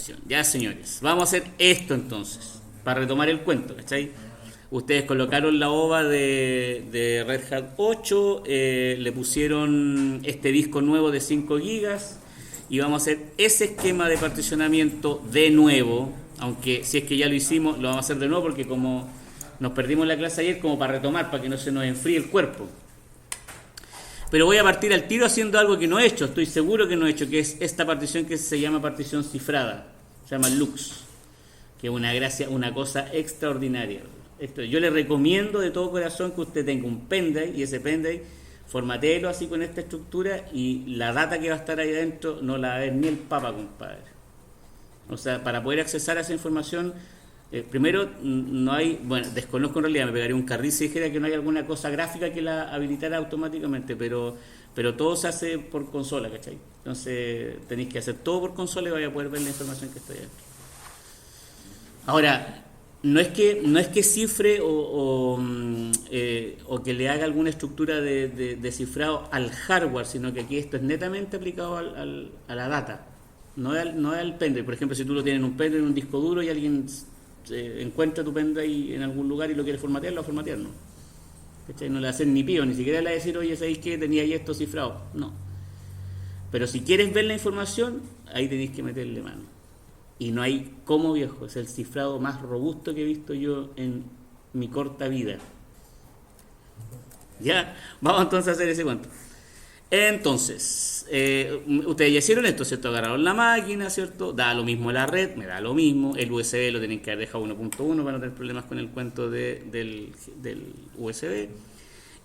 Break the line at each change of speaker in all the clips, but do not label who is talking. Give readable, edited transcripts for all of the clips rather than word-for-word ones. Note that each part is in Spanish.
partición. Ya, señores, vamos a hacer esto entonces, para retomar el cuento, ¿cachai? Ustedes colocaron la OVA de Red Hat 8, le pusieron este disco nuevo de 5 gigas y vamos a hacer ese esquema de particionamiento de nuevo, aunque si es que ya lo hicimos, lo vamos a hacer de nuevo porque como nos perdimos la clase ayer, como para retomar, para que no se nos enfríe el cuerpo. Pero voy a partir al tiro haciendo algo que no he hecho, estoy seguro que no he hecho, que es esta partición que se llama partición cifrada, se llama Lux, que es una gracia, una cosa extraordinaria. Yo le recomiendo de todo corazón que usted tenga un pendrive y ese pendrive formatéelo así con esta estructura y la data que va a estar ahí adentro no la va a ver ni el papa, compadre. O sea, para poder accesar a esa información, primero no hay, bueno, desconozco en realidad, me pegaría un carril si dijera que no hay alguna cosa gráfica que la habilitara automáticamente, pero todo se hace por consola, ¿cachai? Entonces tenéis que hacer todo por consola y vais a poder ver la información que está ahí adentro. Ahora, no es que cifre o que le haga alguna estructura de cifrado al hardware, sino que aquí esto es netamente aplicado a la data, no al pendrive. Por ejemplo, si tú lo tienes en un pendrive, en un disco duro y alguien encuentra tu pendrive en algún lugar y lo quiere formatear, lo va a formatear, ¿no? ¿Cachai? No le hacen ni pío, ni siquiera le va a decir, oye, ¿sabéis que tenía ahí esto cifrado? No. Pero si quieres ver la información, ahí tenéis que meterle mano. Y no hay cómo, viejo, es el cifrado más robusto que he visto yo en mi corta vida. Ya, vamos entonces a hacer ese cuento. Entonces, ustedes ya hicieron esto, ¿cierto? Agarraron la máquina, ¿cierto? Da lo mismo la red, me da lo mismo. El USB lo tienen que haber dejado 1.1 para no tener problemas con el cuento del USB.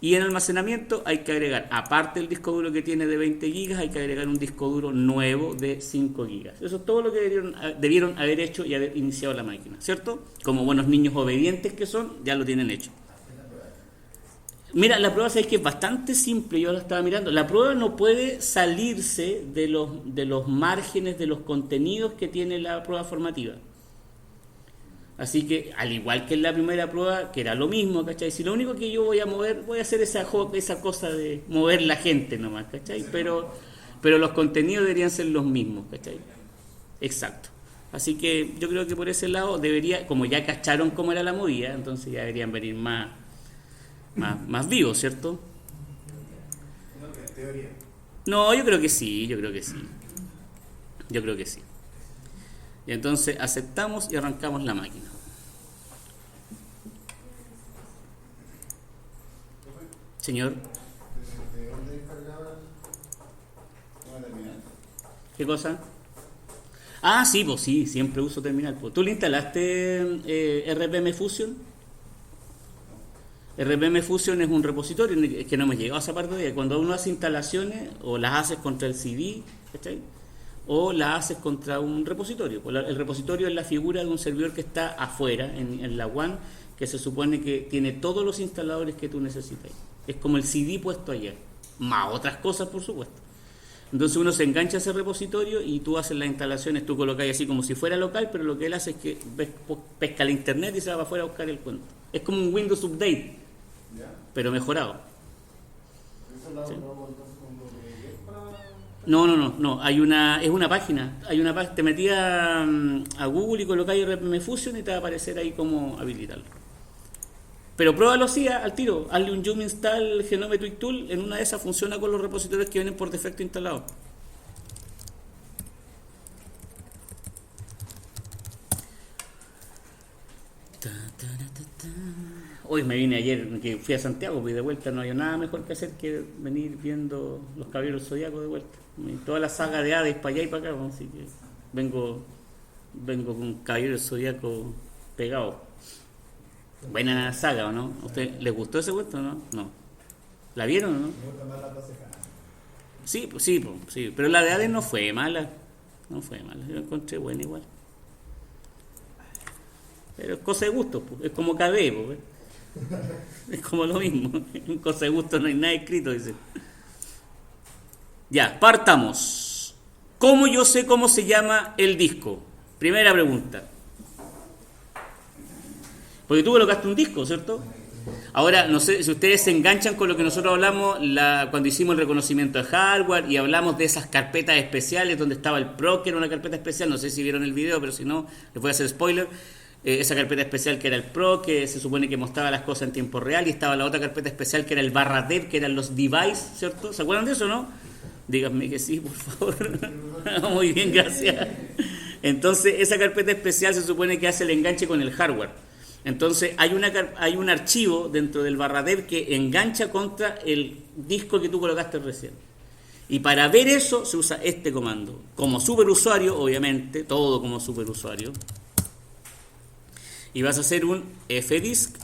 Y en almacenamiento hay que agregar, aparte del disco duro que tiene de 20 gigas, hay que agregar un disco duro nuevo de 5 gigas. Eso es todo lo que debieron haber hecho y haber iniciado la máquina, ¿cierto? Como buenos niños obedientes que son, ya lo tienen hecho. Mira, la prueba es que es bastante simple, yo la estaba mirando. La prueba no puede salirse de los márgenes, de los contenidos que tiene la prueba formativa. Así que, al igual que en la primera prueba, que era lo mismo, ¿cachai? Si lo único que yo voy a mover, voy a hacer esa cosa de mover la gente nomás, ¿cachai? Pero los contenidos deberían ser los mismos, ¿cachai? Exacto. Así que yo creo que por ese lado debería, como ya cacharon cómo era la movida, entonces ya deberían venir más vivos, ¿cierto? No, yo creo que sí. Y entonces aceptamos y arrancamos la máquina. Señor.
¿De dónde descargaba la terminal?
¿Qué cosa? Ah, sí, pues sí, siempre uso terminal. Pues. ¿Tú le instalaste RPM Fusion? RPM Fusion es un repositorio, es que no me llegado a esa parte de ahí. Cuando uno hace instalaciones, o las haces contra el CD, ¿cachai? O la haces contra un repositorio. El repositorio es la figura de un servidor que está afuera, en la WAN, que se supone que tiene todos los instaladores que tú necesitas. Es como el CD puesto allá, más otras cosas, por supuesto. Entonces uno se engancha a ese repositorio y tú haces las instalaciones, tú colocas así como si fuera local, pero lo que él hace es que pesca la internet y se va para afuera a buscar el cuento. Es como un Windows Update, pero mejorado. ¿Sí? No, es una página. Te metías a Google y colocáis RPM Fusion y te va a aparecer ahí cómo habilitarlo. Pero pruébalo así al tiro. Hazle un yum install Genome Tweak Tool. En una de esas funciona con los repositorios que vienen por defecto instalados. Hoy me vine ayer, que fui a Santiago, y de vuelta no había nada mejor que hacer que venir viendo los Caballeros Zodíacos de vuelta. Toda la saga de Hades para allá y para acá, así que vengo con Caballeros Zodíaco pegado. Buena saga, ¿o no? ¿A usted les gustó ese cuento o no? No. ¿La vieron o no? Sí, pero la de Hades no fue mala. Yo la encontré buena igual. Pero es cosa de gusto, pues. Es como KD, pues. Es como lo mismo. En cosa de gusto no hay nada escrito, dice. Ya, partamos. ¿Cómo yo sé cómo se llama el disco? Primera pregunta. Porque tú colocaste un disco, ¿cierto? Ahora, no sé si ustedes se enganchan con lo que nosotros hablamos cuando hicimos el reconocimiento de hardware y hablamos de esas carpetas especiales donde estaba el PROC, que era una carpeta especial, no sé si vieron el video, pero si no, les voy a hacer spoiler. Esa carpeta especial que era el PROC, que se supone que mostraba las cosas en tiempo real, y estaba la otra carpeta especial que era el /dev, que eran los device, ¿cierto? ¿Se acuerdan de eso, no? Díganme que sí, por favor. Muy bien, gracias. Entonces, esa carpeta especial se supone que hace el enganche con el hardware. Entonces, hay un archivo dentro del /dev que engancha contra el disco que tú colocaste recién. Y para ver eso se usa este comando. Como superusuario, obviamente, todo como superusuario. Y vas a hacer un fdisk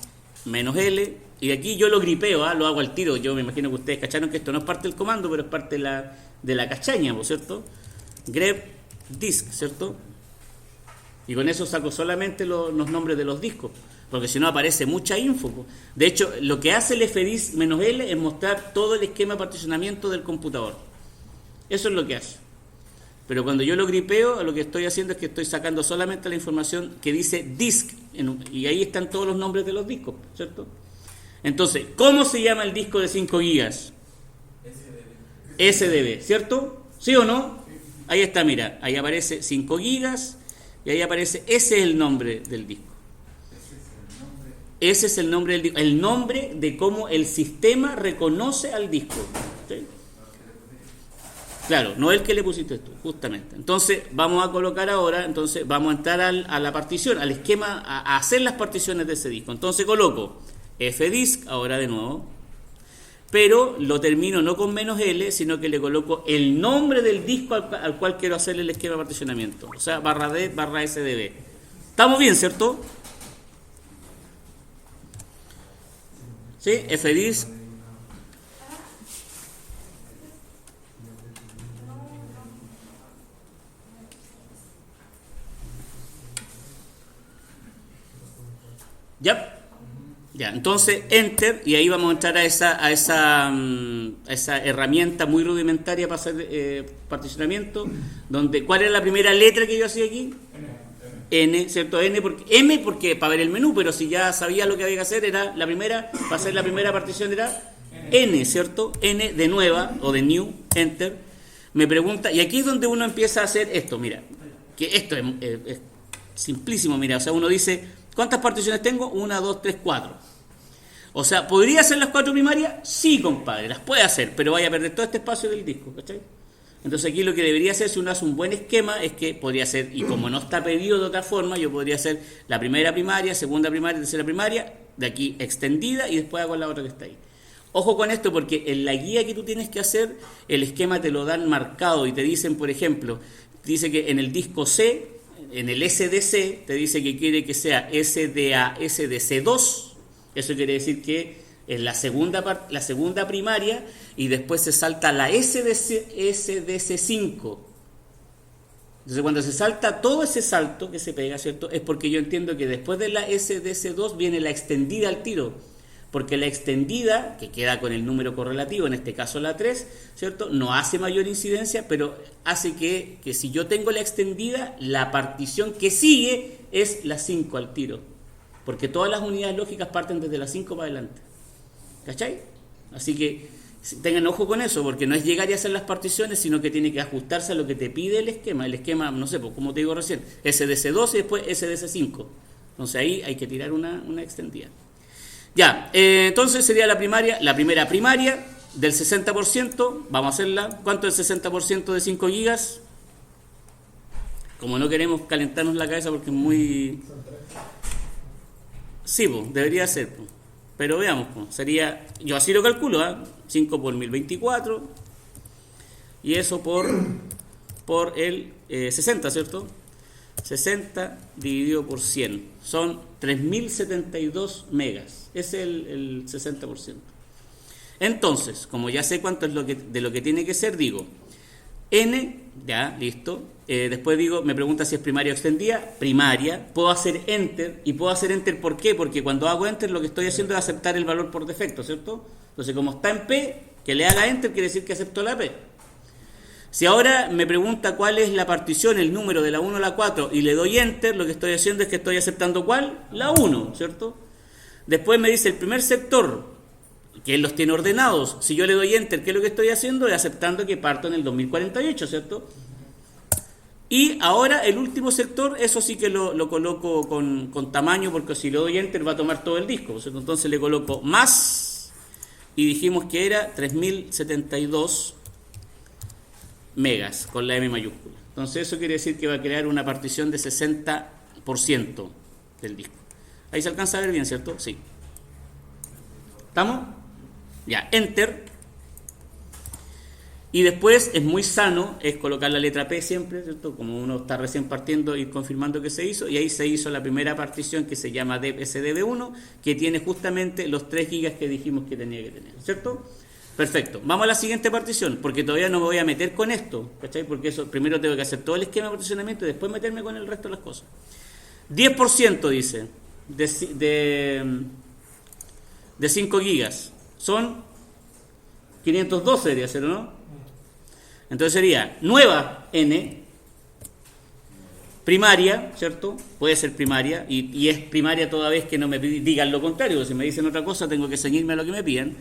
-L. Y aquí yo lo gripeo, lo hago al tiro. Yo me imagino que ustedes cacharon que esto no es parte del comando, pero es parte de la cachaña, ¿cierto? Grep disk, ¿cierto? Y con eso saco solamente los nombres de los discos, porque si no aparece mucha info. De hecho, lo que hace el fdisk -L es mostrar todo el esquema de particionamiento del computador. Eso es lo que hace. Pero cuando yo lo gripeo, lo que estoy haciendo es que estoy sacando solamente la información que dice disk, y ahí están todos los nombres de los discos, ¿cierto? Entonces, ¿cómo se llama el disco de 5 gigas? SDB, ¿cierto? ¿Sí o no? Ahí está, mira, ahí aparece 5 gigas y ahí aparece, ese es el nombre del disco. Ese es el nombre del disco, el nombre de cómo el sistema reconoce al disco. ¿Sí? Claro, no el que le pusiste tú, justamente. Entonces, vamos a colocar ahora, entonces vamos a entrar a la partición, al esquema, a hacer las particiones de ese disco. Entonces coloco fdisk, ahora de nuevo, pero lo termino no con -L, sino que le coloco el nombre del disco al cual quiero hacerle el esquema de particionamiento, o sea, /d /sdb. ¿Estamos bien, cierto? ¿Sí? fdisk. Ya, entonces enter, y ahí vamos a entrar a esa herramienta muy rudimentaria para hacer particionamiento, donde ¿cuál era la primera letra que yo hacía aquí? N, ¿cierto? M porque para ver el menú, pero si ya sabía lo que había que hacer, era la primera, para hacer la primera partición era N, ¿cierto? N de nueva o de new, enter. Me pregunta, y aquí es donde uno empieza a hacer esto, mira, que esto es simplísimo, mira, o sea, uno dice, ¿cuántas particiones tengo? 1, 2, 3, 4. O sea, ¿podría hacer las 4 primarias? Sí, compadre, las puede hacer, pero vaya a perder todo este espacio del disco, ¿cachai? Entonces aquí lo que debería hacer, si uno hace un buen esquema, es que podría hacer, y como no está pedido de otra forma, yo podría hacer la primera primaria, segunda primaria, tercera primaria, de aquí extendida, y después hago la otra que está ahí. Ojo con esto, porque en la guía que tú tienes que hacer, el esquema te lo dan marcado, y te dicen, por ejemplo, dice que en el disco C, en el SDC, te dice que quiere que sea SDA, SDC2, eso quiere decir que es la segunda primaria, y después se salta la SDC5. Entonces cuando se salta todo ese salto que se pega, ¿cierto? Es porque yo entiendo que después de la SDC2 viene la extendida al tiro, porque la extendida, que queda con el número correlativo, en este caso la 3, ¿cierto? No hace mayor incidencia, pero hace que si yo tengo la extendida, la partición que sigue es la 5 al tiro, porque todas las unidades lógicas parten desde la 5 para adelante. ¿Cachai? Así que tengan ojo con eso, porque no es llegar y hacer las particiones, sino que tiene que ajustarse a lo que te pide el esquema. El esquema, no sé, pues como te digo recién, SDC2 y después SDC5. Entonces ahí hay que tirar una extendida. Ya, entonces sería la primera primaria del 60%. Vamos a hacerla. ¿Cuánto es el 60% de 5 gigas? Como no queremos calentarnos la cabeza porque es muy... Sí, pues, debería ser, pues. Pero veamos, pues, sería, yo así lo calculo, 5 por 1024, y eso por el 60, ¿cierto? 60 dividido por 100, son 3072 megas, ese es el 60%. Entonces, como ya sé cuánto es de lo que tiene que ser, digo, N, ya, listo. Después digo, me pregunta si es primaria o extendida. Primaria, puedo hacer enter. Y puedo hacer enter, ¿por qué? Porque cuando hago enter lo que estoy haciendo es aceptar el valor por defecto, ¿cierto? Entonces como está en P, que le haga enter quiere decir que aceptó la P. Si ahora me pregunta cuál es la partición, el número de la 1 a la 4, y le doy enter, lo que estoy haciendo es que estoy aceptando ¿cuál? La 1, ¿cierto? Después me dice el primer sector, que él los tiene ordenados. Si yo le doy enter, ¿qué es lo que estoy haciendo? Es aceptando que parto en el 2048, ¿cierto? Y ahora el último sector, eso sí que lo coloco con tamaño, porque si le doy enter va a tomar todo el disco, ¿cierto? Entonces le coloco más, y dijimos que era 3072 megas, con la M mayúscula. Entonces eso quiere decir que va a crear una partición de 60% del disco. Ahí se alcanza a ver bien, ¿cierto? Sí. ¿Estamos? Ya, enter. Y después es muy sano, es colocar la letra P siempre, ¿cierto? Como uno está recién partiendo, ir confirmando que se hizo. Y ahí se hizo la primera partición que se llama SDB1, que tiene justamente los 3 gigas que dijimos que tenía que tener, ¿cierto? Perfecto. Vamos a la siguiente partición, porque todavía no me voy a meter con esto, ¿cachai? Porque eso primero tengo que hacer todo el esquema de particionamiento y después meterme con el resto de las cosas. 10% dice, de 5 gigas. Son 512, debería ser, ¿o no? Entonces sería nueva N, primaria, ¿cierto? Puede ser primaria, y es primaria toda vez que no me digan lo contrario. Si me dicen otra cosa, tengo que ceñirme a lo que me piden.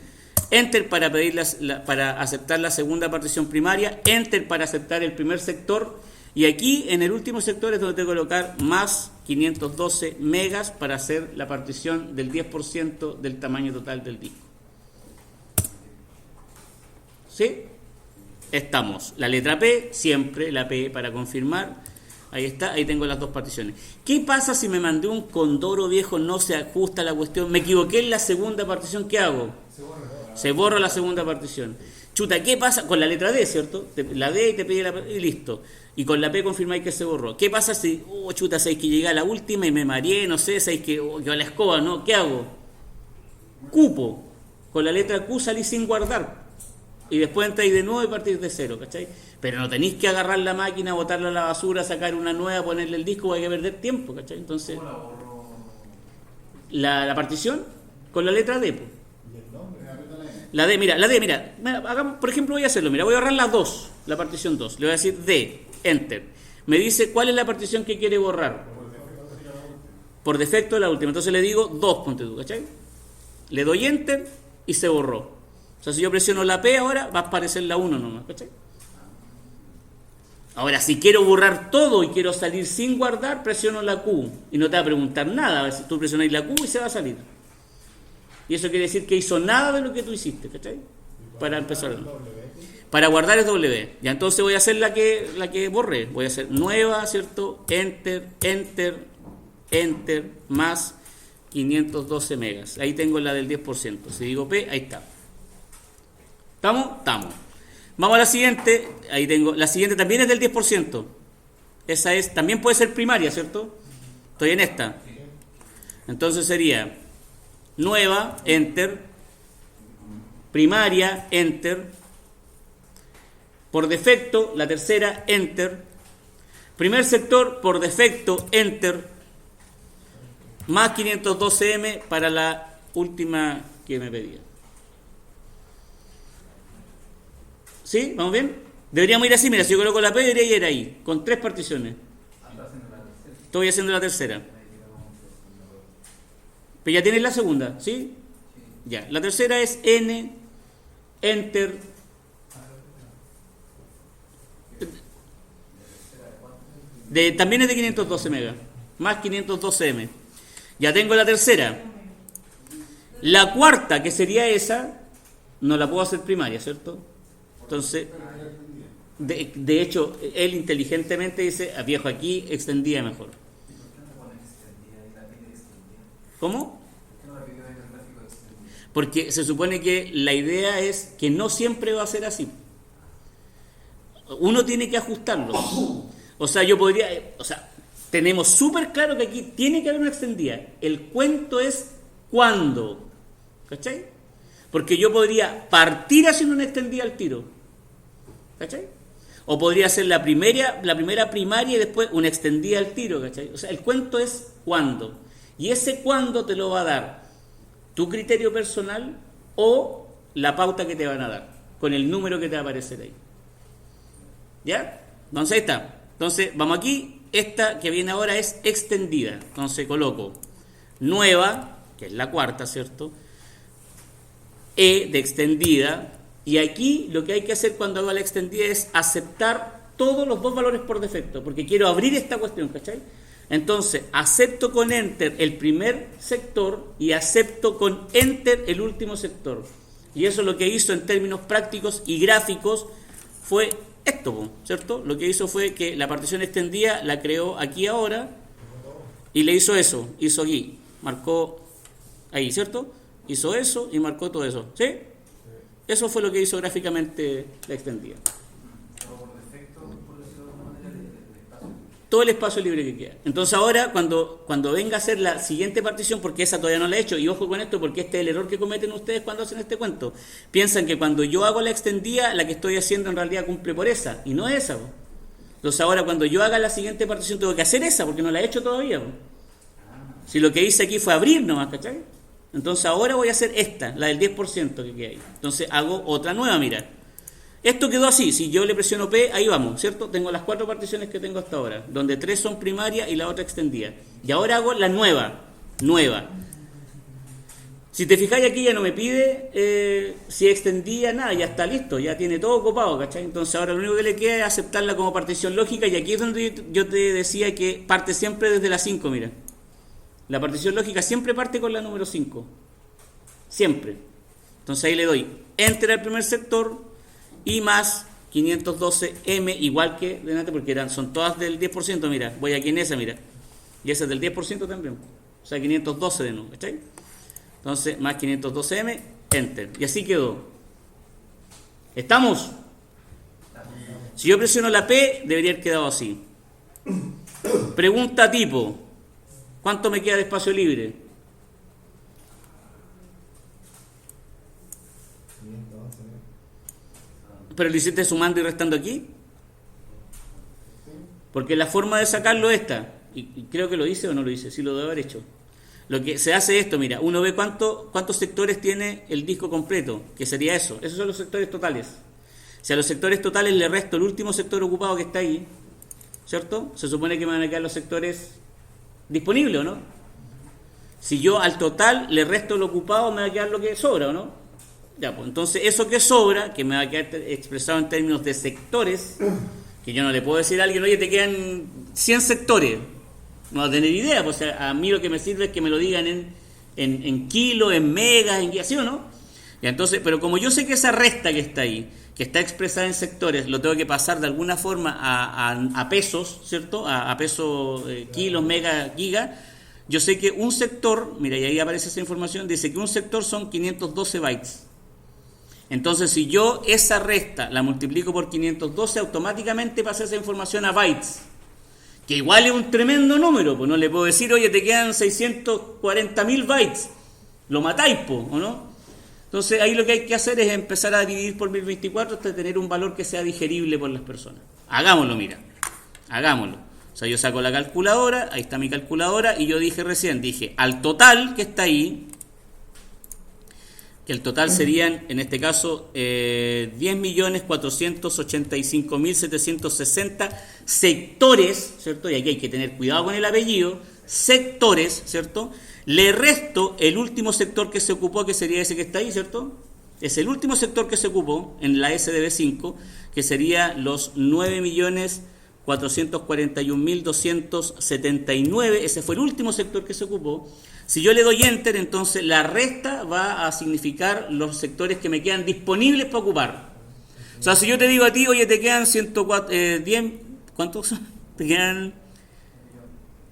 Enter para pedir para aceptar la segunda partición primaria, enter para aceptar el primer sector, y aquí en el último sector es donde tengo que colocar más 512 megas para hacer la partición del 10% del tamaño total del disco. ¿Sí? Estamos. La letra P, siempre la P para confirmar. Ahí está, ahí tengo las dos particiones. ¿Qué pasa si me mandé un Condoro viejo, no se ajusta la cuestión? Me equivoqué en la segunda partición, ¿qué hago? Se borra la segunda partición. Chuta, ¿qué pasa? Con la letra D, ¿cierto? La D y te pide y listo. Y con la P confirmáis que se borró. ¿Qué pasa si, chuta, sabéis que llegué a la última y me mareé, no sé, sabéis que a la escoba, ¿no? ¿Qué hago? Cupo. Con la letra Q salí sin guardar. Y después entráis de nuevo y partís de cero, ¿cachai? Pero no tenéis que agarrar la máquina, botarla a la basura, sacar una nueva, ponerle el disco, hay que perder tiempo, ¿cachai? Entonces, la partición con la letra D, pues. La D, mira, hagamos, por ejemplo, voy a hacerlo, mira, voy a agarrar la 2, la partición 2, le voy a decir D, enter. Me dice cuál es la partición que quiere borrar. Por defecto la última, entonces le digo 2, ponte tú, ¿cachai? Le doy enter y se borró. O sea, si yo presiono la P ahora, va a aparecer la 1 nomás, ¿cachai? Ahora, si quiero borrar todo y quiero salir sin guardar, presiono la Q y no te va a preguntar nada. A ver si tú presionas la Q y se va a salir. Y eso quiere decir que hizo nada de lo que tú hiciste, ¿cachai? Para empezar. Para guardar es W. Ya entonces voy a hacer la que borré. Voy a hacer nueva, ¿cierto? Enter, enter, enter, más 512 megas. Ahí tengo la del 10%. Si digo P, ahí está. ¿Estamos? Estamos. Vamos a la siguiente. Ahí tengo. La siguiente también es del 10%. Esa es, también puede ser primaria, ¿cierto? Estoy en esta. Entonces sería nueva, enter, primaria, enter, por defecto, la tercera, enter, primer sector, por defecto, enter, más 512M para la última que me pedía. ¿Sí? ¿Vamos bien? Deberíamos ir así, mira, si yo coloco la P, debería ir ahí, con 3 particiones. Estoy haciendo la tercera. Pero ya tienes la segunda, ¿sí? Ya. La tercera es N, enter. También es de 512 megas, más 512M. Ya tengo la tercera. La cuarta, que sería esa, no la puedo hacer primaria, ¿cierto? Entonces, de hecho, él inteligentemente dice, viejo, aquí extendía mejor. ¿Cómo? Porque se supone que la idea es que no siempre va a ser así. Uno tiene que ajustarlo. O sea, tenemos súper claro que aquí tiene que haber una extendida. El cuento es cuándo. ¿Cachai? Porque yo podría partir haciendo una extendida al tiro. ¿Cachai? O podría hacer la primera primaria y después una extendida al tiro. ¿Cachai? O sea, el cuento es cuándo. Y ese cuándo te lo va a dar tu criterio personal o la pauta que te van a dar, con el número que te va a aparecer ahí. ¿Ya? Entonces ahí está. Entonces, vamos aquí. Esta que viene ahora es extendida. Entonces coloco nueva, que es la cuarta, ¿cierto? E de extendida, y aquí lo que hay que hacer cuando hago la extendida es aceptar todos los dos valores por defecto, porque quiero abrir esta cuestión, ¿cachai? Entonces, acepto con Enter el primer sector y acepto con Enter el último sector. Y eso lo que hizo en términos prácticos y gráficos fue esto, ¿cierto? Lo que hizo fue que la partición extendida la creó aquí ahora y le hizo eso, hizo aquí, marcó ahí, ¿cierto? Hizo eso y marcó todo eso, ¿sí? Eso fue lo que hizo gráficamente la extendida. Todo el espacio libre que queda. Entonces ahora cuando venga a hacer la siguiente partición, porque esa todavía no la he hecho, y ojo con esto porque este es el error que cometen ustedes cuando hacen este cuento, piensan que cuando yo hago la extendida, la que estoy haciendo en realidad cumple por esa, y no es esa. Entonces ahora cuando yo haga la siguiente partición tengo que hacer esa, porque no la he hecho todavía. Si lo que hice aquí fue abrir nomás, ¿cachai? Entonces ahora voy a hacer esta, la del 10% que queda ahí. Entonces hago otra nueva, mira. Esto quedó así, si yo le presiono P, ahí vamos, ¿cierto? Tengo las 4 particiones que tengo hasta ahora, donde 3 son primarias y la otra extendida. Y ahora hago la nueva. Si te fijáis aquí ya no me pide si extendía, nada, ya está listo, ya tiene todo ocupado, ¿cachai? Entonces ahora lo único que le queda es aceptarla como partición lógica, y aquí es donde yo te decía que parte siempre desde la 5, mira. La partición lógica siempre parte con la número 5. Siempre. Entonces ahí le doy Enter al primer sector y más 512M, igual que delante, porque son todas del 10%, mira. Voy aquí en esa, mira. Y esa es del 10% también. O sea, 512 de nuevo, ¿cachai? Entonces, más 512M, Enter. Y así quedó. ¿Estamos? Si yo presiono la P, debería haber quedado así. Pregunta tipo: ¿cuánto me queda de espacio libre? ¿Pero lo hiciste sumando y restando aquí? Porque la forma de sacarlo es esta. Y creo que lo hice o no lo hice. Sí, lo debo haber hecho. Lo que se hace es esto, mira. Uno ve cuántos sectores tiene el disco completo, que sería eso. Esos son los sectores totales. Si a los sectores totales le resto el último sector ocupado que está ahí, ¿cierto? Se supone que me van a quedar los sectores disponibles, ¿o no? Si yo al total le resto lo ocupado, me va a quedar lo que sobra, ¿o no? Ya, pues entonces eso que sobra, que me va a quedar expresado en términos de sectores, que yo no le puedo decir a alguien, oye, te quedan 100 sectores. No va a tener idea, pues a mí lo que me sirve es que me lo digan en kilos, en megas, en ¿sí o no? Y entonces, pero como yo sé que esa resta que está ahí, que está expresada en sectores, lo tengo que pasar de alguna forma a pesos, ¿cierto? A pesos, kilos, megas, gigas. Yo sé que un sector, mira, y ahí aparece esa información, dice que un sector son 512 bytes. Entonces, si yo esa resta la multiplico por 512, automáticamente pasa esa información a bytes, que igual es un tremendo número, pues no le puedo decir, oye, te quedan 640.000 bytes, lo matáis, pues, ¿o no? Entonces, ahí lo que hay que hacer es empezar a dividir por 1024 hasta tener un valor que sea digerible por las personas. Hagámoslo, mira, hagámoslo. O sea, yo saco la calculadora, ahí está mi calculadora, y yo dije al total que está ahí, que el total serían, en este caso, 10.485.760 sectores, ¿cierto? Y aquí hay que tener cuidado con el apellido, sectores, ¿cierto? Le resto el último sector que se ocupó, que sería ese que está ahí, ¿cierto? Es el último sector que se ocupó en la SDB5, que sería los 9.441.279, ese fue el último sector que se ocupó. Si yo le doy Enter, entonces la resta va a significar los sectores que me quedan disponibles para ocupar. O sea, si yo te digo a ti, oye, te quedan 10, ¿cuántos son? ¿Te quedan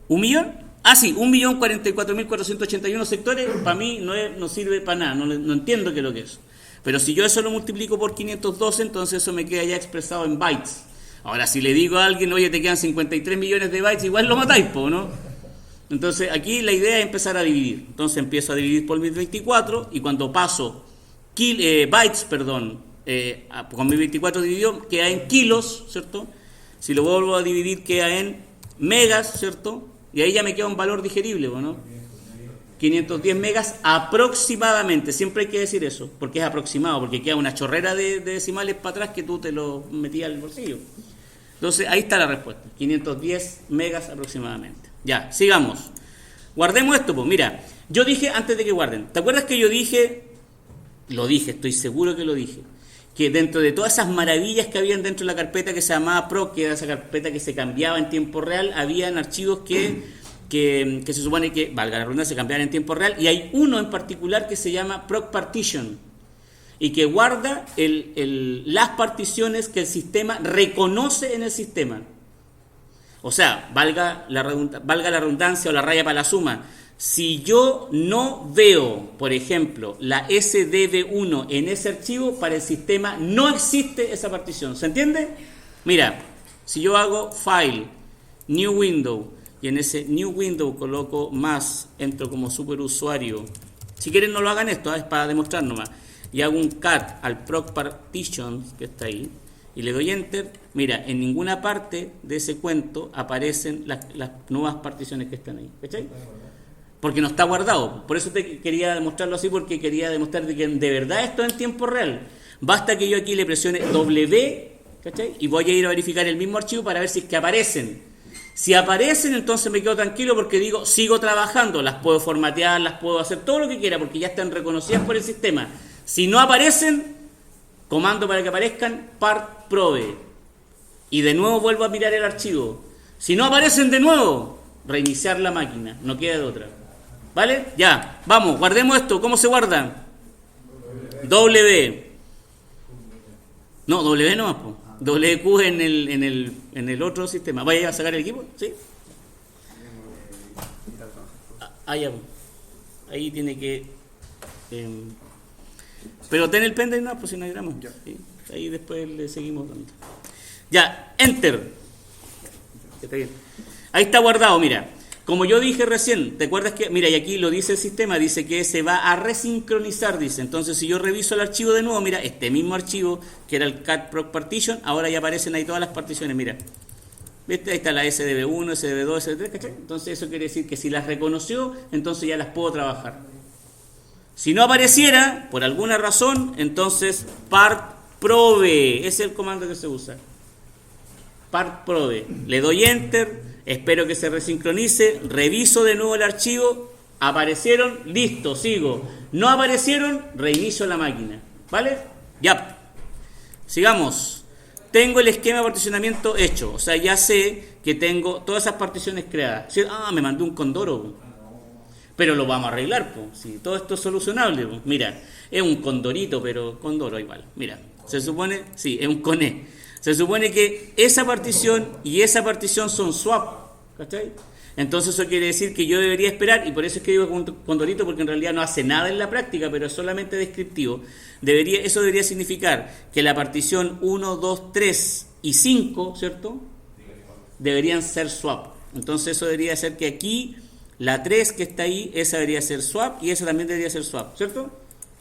1 millón? Ah, sí, 1.044.481 sectores, para mí no sirve para nada, no entiendo qué es lo que es. Pero si yo eso lo multiplico por 512, entonces eso me queda ya expresado en bytes. Ahora, si le digo a alguien, oye, te quedan 53 millones de bytes, igual lo matáis, ¿no? Entonces, aquí la idea es empezar a dividir. Entonces, empiezo a dividir por 1024, y cuando paso bytes, con 1024 dividido, queda en kilos, ¿cierto? Si lo vuelvo a dividir, queda en megas, ¿cierto? Y ahí ya me queda un valor digerible, ¿no? 510 megas aproximadamente. Siempre hay que decir eso, porque es aproximado, porque queda una chorrera de decimales para atrás que tú te lo metías al bolsillo. Entonces, ahí está la respuesta. 510 megas aproximadamente. Ya, sigamos. Guardemos esto, pues. Mira, yo dije antes de que guarden. ¿Te acuerdas que yo dije? Lo dije, estoy seguro que lo dije. Que dentro de todas esas maravillas que habían dentro de la carpeta que se llamaba PROC, que era esa carpeta que se cambiaba en tiempo real, habían archivos que se supone que, valga la redundancia, se cambiaban en tiempo real, y hay uno en particular que se llama PROC Partition, y que guarda las particiones que el sistema reconoce en el sistema. O sea, valga la redundancia o la raya para la suma. Si yo no veo, por ejemplo, la SDB1 en ese archivo, para el sistema no existe esa partición. ¿Se entiende? Mira, si yo hago File, New Window, y en ese New Window coloco más, entro como superusuario. Si quieren no lo hagan esto, es para demostrar nomás. Y hago un cat al proc partition, que está ahí, y le doy enter. Mira, en ninguna parte de ese cuento aparecen las nuevas particiones que están ahí. ¿Cachai? Porque no está guardado. Por eso te quería demostrarlo así, porque quería demostrar que de verdad esto es en tiempo real. Basta que yo aquí le presione W, ¿cachai? Y voy a ir a verificar el mismo archivo para ver si es que aparecen. Si aparecen, entonces me quedo tranquilo porque digo, sigo trabajando, las puedo formatear, las puedo hacer todo lo que quiera porque ya están reconocidas por el sistema. Si no aparecen, comando para que aparezcan, part probe. Y de nuevo vuelvo a mirar el archivo. Si no aparecen de nuevo, reiniciar la máquina, no queda de otra. ¿Vale? Ya, vamos, guardemos esto. ¿Cómo se guarda? W. No, W no más, po. WQ en el otro sistema. ¿Vaya a sacar el equipo? ¿Sí? Ya. Ahí tiene que... pero ten el pendrive, no, pues si no hay drama. ¿Sí? Ahí después le seguimos dando. Ya, Enter. Está bien. Ahí está guardado, mira. Como yo dije recién, ¿te acuerdas que? Mira, y aquí lo dice el sistema, dice que se va a resincronizar, dice. Entonces, si yo reviso el archivo de nuevo, mira, este mismo archivo, que era el cat proc partition, ahora ya aparecen ahí todas las particiones, mira. ¿Viste? Ahí está la SDB1, SDB2, SDB3, ¿cachai? Entonces, eso quiere decir que si las reconoció, entonces ya las puedo trabajar. Si no apareciera, por alguna razón, entonces part probe, ese es el comando que se usa. Part probe. Le doy enter. Espero que se resincronice, reviso de nuevo el archivo, aparecieron, listo, sigo. No aparecieron, reinicio la máquina. ¿Vale? Ya. Sigamos. Tengo el esquema de particionamiento hecho, o sea, ya sé que tengo todas esas particiones creadas. Me mandó un condoro. Pero lo vamos a arreglar, pues. Sí, todo esto es solucionable, pues. Mira, es un condorito, pero condoro igual. Mira, se supone, sí, es un coné. Se supone que esa partición y esa partición son swap, ¿cachai? Entonces eso quiere decir que yo debería esperar, y por eso es que digo condorito, porque en realidad no hace nada en la práctica, pero es solamente descriptivo. Eso debería significar que la partición 1, 2, 3 y 5, ¿cierto? Deberían ser swap. Entonces eso debería ser que aquí, la 3 que está ahí, esa debería ser swap y esa también debería ser swap, ¿cierto?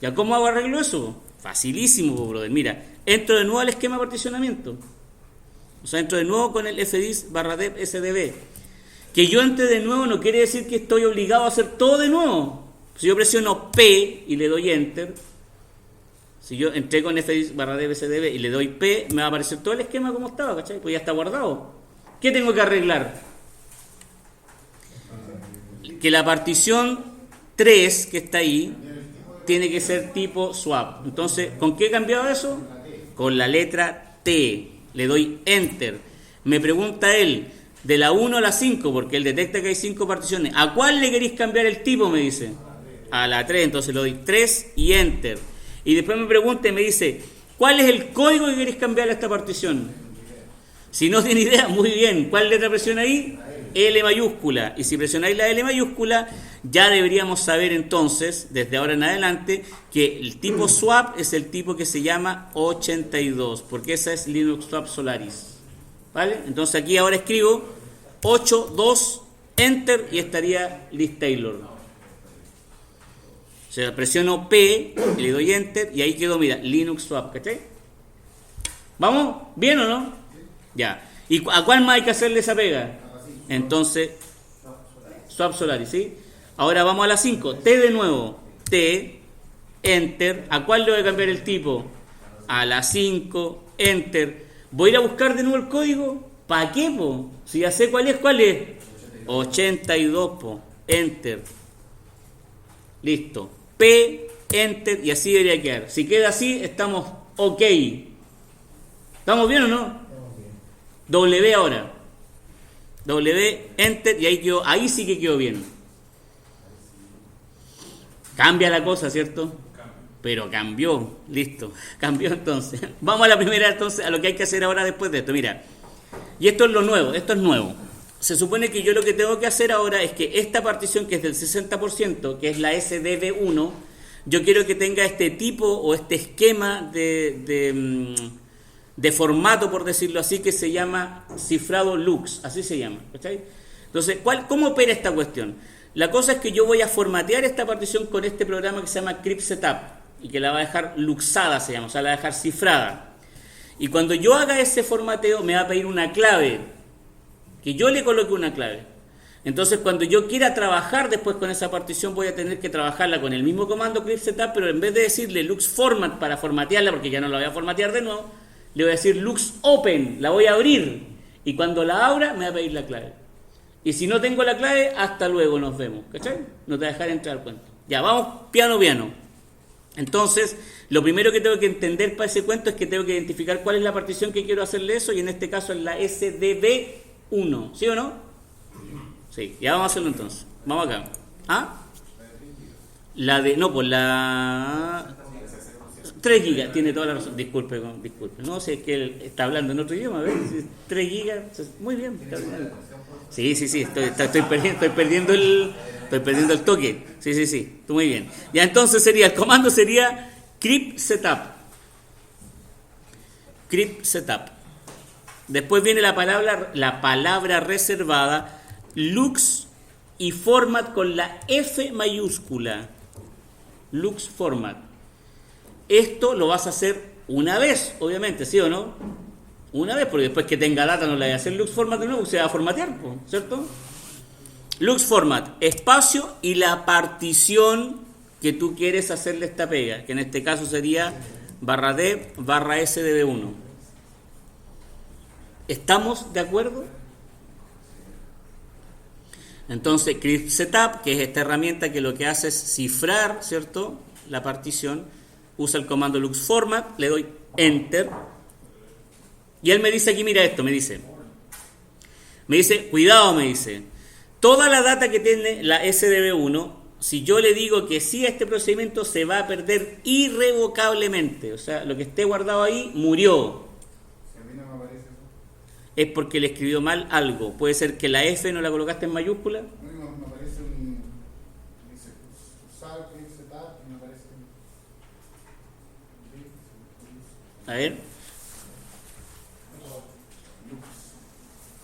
¿Ya cómo hago arreglo eso? Facilísimo, brother. Mira, entro de nuevo al esquema de particionamiento. O sea, entro de nuevo con el fdis/dev sdb. Que yo entre de nuevo no quiere decir que estoy obligado a hacer todo de nuevo. Si yo presiono P y le doy enter, si yo entré con fdis/dev sdb y le doy P, me va a aparecer todo el esquema como estaba, ¿cachai? Pues ya está guardado. ¿Qué tengo que arreglar? Que la partición 3 que está ahí tiene que ser tipo swap. Entonces, ¿con qué he cambiado eso? Con la letra T. Le doy enter. Me pregunta él, de la 1 a la 5, porque él detecta que hay 5 particiones. ¿A cuál le queréis cambiar el tipo? Me dice. A la 3. Entonces le doy 3 y enter. Y después me pregunta y me dice, ¿cuál es el código que queréis cambiar a esta partición? Si no tiene idea, muy bien. ¿Cuál letra presiona ahí? L mayúscula. Y si presionáis la L mayúscula, ya deberíamos saber entonces, desde ahora en adelante, que el tipo swap es el tipo que se llama 82, porque esa es Linux Swap Solaris. ¿Vale? Entonces aquí ahora escribo 82, enter, y estaría list Taylor. O sea, presiono P, y le doy enter, y ahí quedó, mira, Linux Swap, ¿cachai? ¿Vamos? ¿Bien o no? Ya. ¿Y a cuál más hay que hacerle esa pega? Entonces, Swap Solaris, ¿sí? Ahora vamos a la 5. T de nuevo. T, enter. ¿A cuál le voy a cambiar el tipo? A la 5, enter. ¿Voy a ir a buscar de nuevo el código? ¿Para qué, po? Si ya sé cuál es. 82, po. enter. Listo. P, enter, y así debería quedar. Si queda así, estamos ok. ¿Estamos bien o no?
Estamos bien.
W ahora. W, enter, y ahí quedó, ahí sí que quedó bien. Cambia la cosa, ¿cierto? Pero cambió, listo, cambió entonces. Vamos a la primera, entonces, a lo que hay que hacer ahora después de esto. Mira, y esto es lo nuevo, esto es nuevo. Se supone que yo lo que tengo que hacer ahora es que esta partición que es del 60%, que es la SDB1, yo quiero que tenga este tipo o este esquema de formato, por decirlo así, que se llama cifrado LUX, así se llama, ¿cachai? Entonces, ¿cómo opera esta cuestión? La cosa es que yo voy a formatear esta partición con este programa que se llama Crypt Setup y que la va a dejar luxada, se llama, o sea, la va a dejar cifrada. Y cuando yo haga ese formateo me va a pedir una clave, que yo le coloque una clave. Entonces, cuando yo quiera trabajar después con esa partición, voy a tener que trabajarla con el mismo comando Crypt Setup, pero en vez de decirle Lux Format para formatearla, porque ya no la voy a formatear de nuevo, le voy a decir Lux Open, la voy a abrir. Y cuando la abra, me va a pedir la clave. Y si no tengo la clave, hasta luego, nos vemos. ¿Cachai? No te va a dejar entrar al cuento. Ya, vamos piano. Entonces, lo primero que tengo que entender para ese cuento es que tengo que identificar cuál es la partición que quiero hacerle eso, y en este caso es la SDB1. ¿Sí o no? Sí, ya vamos a hacerlo entonces. Vamos acá. ¿Ah? La de... No, pues la... 3 gigas, tiene toda la razón. Disculpe. No sé, es que él está hablando en otro idioma, ¿ves? 3 gigas, muy bien. Está bien. Sí, estoy perdiendo el toque. Sí, muy bien. Ya entonces el comando sería Crypt Setup. Crypt Setup. Después viene la palabra reservada, Lux, y format con la F mayúscula. Lux Format. Esto lo vas a hacer una vez, obviamente, ¿sí o no? Una vez, porque después que tenga data no le voy a hacer Lux Format de nuevo, porque se va a formatear, ¿cierto? Lux Format, espacio y la partición que tú quieres hacerle esta pega, que en este caso sería /d /sdb1. ¿Estamos de acuerdo? Entonces, Crypt Setup, que es esta herramienta que lo que hace es cifrar, ¿cierto?, la partición, usa el comando Lux Format, le doy Enter, y él me dice aquí, mira esto, me dice, cuidado, me dice, toda la data que tiene la SDB1, si yo le digo que sí a este procedimiento, se va a perder irrevocablemente, o sea, lo que esté guardado ahí, murió.
Si a mí no me aparece eso.
Es porque le escribió mal algo. Puede ser que la F no la colocaste en mayúscula.
No, me aparece un... Dice, usar Crypt Setup y me aparece...
A ver.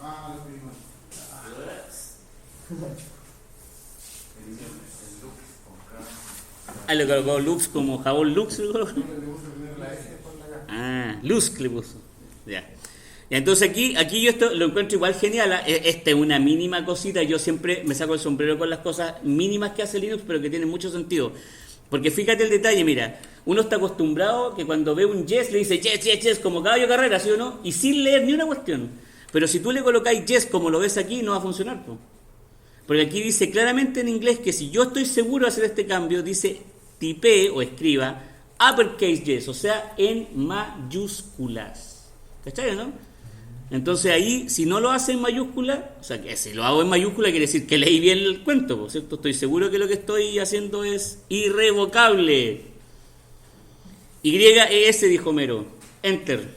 Ah, lo escribí mal.
Ah, le colocó Lux como jabón Lux.
No le puse primero la S por la K.
Ah, Lux le puso. Ya. Y entonces aquí yo esto lo encuentro igual genial. Esta es una mínima cosita. Yo siempre me saco el sombrero con las cosas mínimas que hace Linux, pero que tienen mucho sentido. Porque fíjate el detalle, mira, uno está acostumbrado que cuando ve un yes le dice yes, como caballo de carrera, ¿sí o no? Y sin leer ni una cuestión. Pero si tú le colocáis yes como lo ves aquí, no va a funcionar, po. Porque aquí dice claramente en inglés que si yo estoy seguro de hacer este cambio, dice type o escriba uppercase yes, o sea, en mayúsculas. ¿Cachai, no? Entonces ahí, si no lo hace en mayúscula, o sea, que si lo hago en mayúscula quiere decir que leí bien el cuento, ¿cierto? Estoy seguro que lo que estoy haciendo es irrevocable. YES, dijo Homero. Enter.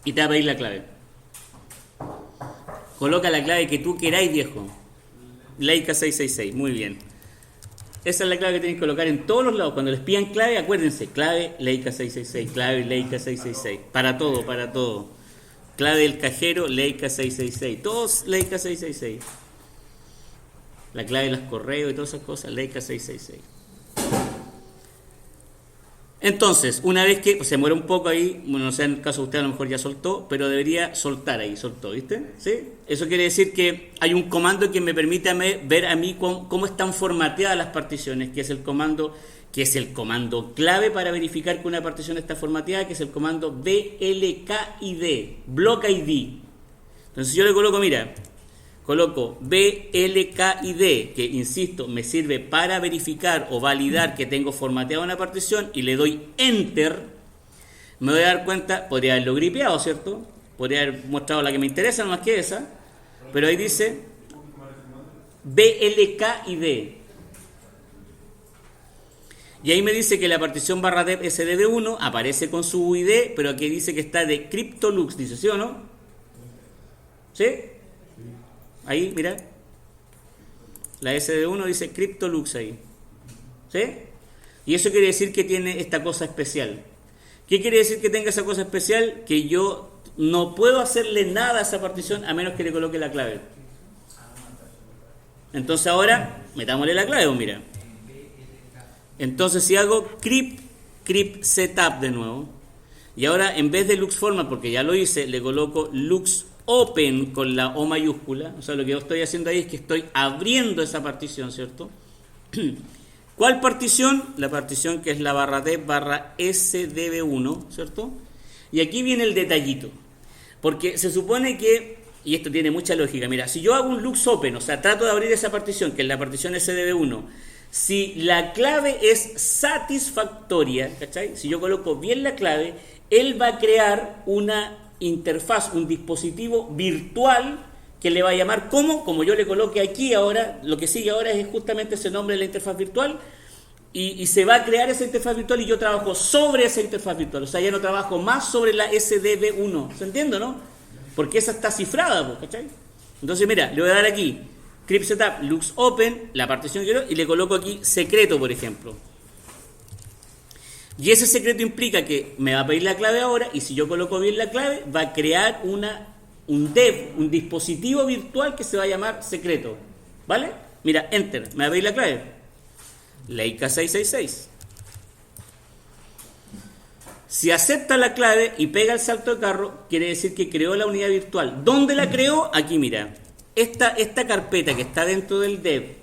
Y te va a pedir la clave. Coloca la clave que tú queráis, viejo. Leica 666, muy bien. Esa es la clave que tienen que colocar en todos los lados. Cuando les pidan clave, acuérdense, clave Leica 666, clave Leica 666. Para todo. Clave del cajero, Leica 666. Todos Leica 666. La clave de los correos y todas esas cosas, Leica 666. Entonces, una vez que se muere un poco ahí, bueno, no sé, en el caso de usted a lo mejor ya soltó, pero debería soltar ahí, soltó, ¿viste? ¿Sí? Eso quiere decir que hay un comando que me permite ver a mí cómo están formateadas las particiones, que es el comando clave para verificar que una partición está formateada, que es el comando BLKID, Block ID. Entonces yo le coloco, mira, coloco B, L, K y D, que insisto, me sirve para verificar o validar que tengo formateada una partición, y le doy Enter, me voy a dar cuenta, podría haberlo gripeado, ¿cierto? Podría haber mostrado la que me interesa, no más que esa, pero ahí dice B, L, K y D. Y ahí me dice que la partición barra dev SDB1 aparece con su UID, pero aquí dice que está de CryptoLux, dice, ¿sí o no? ¿Sí? Ahí, mira. La SDB1 dice CryptoLux ahí. ¿Sí? Y eso quiere decir que tiene esta cosa especial. ¿Qué quiere decir que tenga esa cosa especial? Que yo no puedo hacerle nada a esa partición a menos que le coloque la clave. Entonces ahora, metámosle la clave, mira. Entonces si hago crypt setup de nuevo, y ahora en vez de lux format, porque ya lo hice, le coloco lux open con la O mayúscula. O sea, lo que yo estoy haciendo ahí es que estoy abriendo esa partición, ¿cierto? ¿Cuál partición? La partición que es la barra dev barra sdb1, ¿cierto? Y aquí viene el detallito, porque se supone que, y esto tiene mucha lógica, mira, si yo hago un lux open, o sea, trato de abrir esa partición, que es la partición sdb1, si la clave es satisfactoria, ¿cachai? Si yo coloco bien la clave, él va a crear una interfaz, un dispositivo virtual que le va a llamar como yo le coloque aquí ahora, lo que sigue ahora es justamente ese nombre de la interfaz virtual, y se va a crear esa interfaz virtual y yo trabajo sobre esa interfaz virtual, o sea, ya no trabajo más sobre la SDB1, ¿se entiende, no? Porque esa está cifrada, ¿cachai? Entonces mira, le voy a dar aquí Crypt Setup, Lux Open, la partición que quiero, y le coloco aquí secreto, por ejemplo. Y ese secreto implica que me va a pedir la clave ahora, y si yo coloco bien la clave, va a crear un dispositivo virtual que se va a llamar secreto. ¿Vale? Mira, Enter, me va a pedir la clave. Leica 666. Si acepta la clave y pega el salto de carro, quiere decir que creó la unidad virtual. ¿Dónde la creó? Aquí, mira. Esta carpeta que está dentro del dev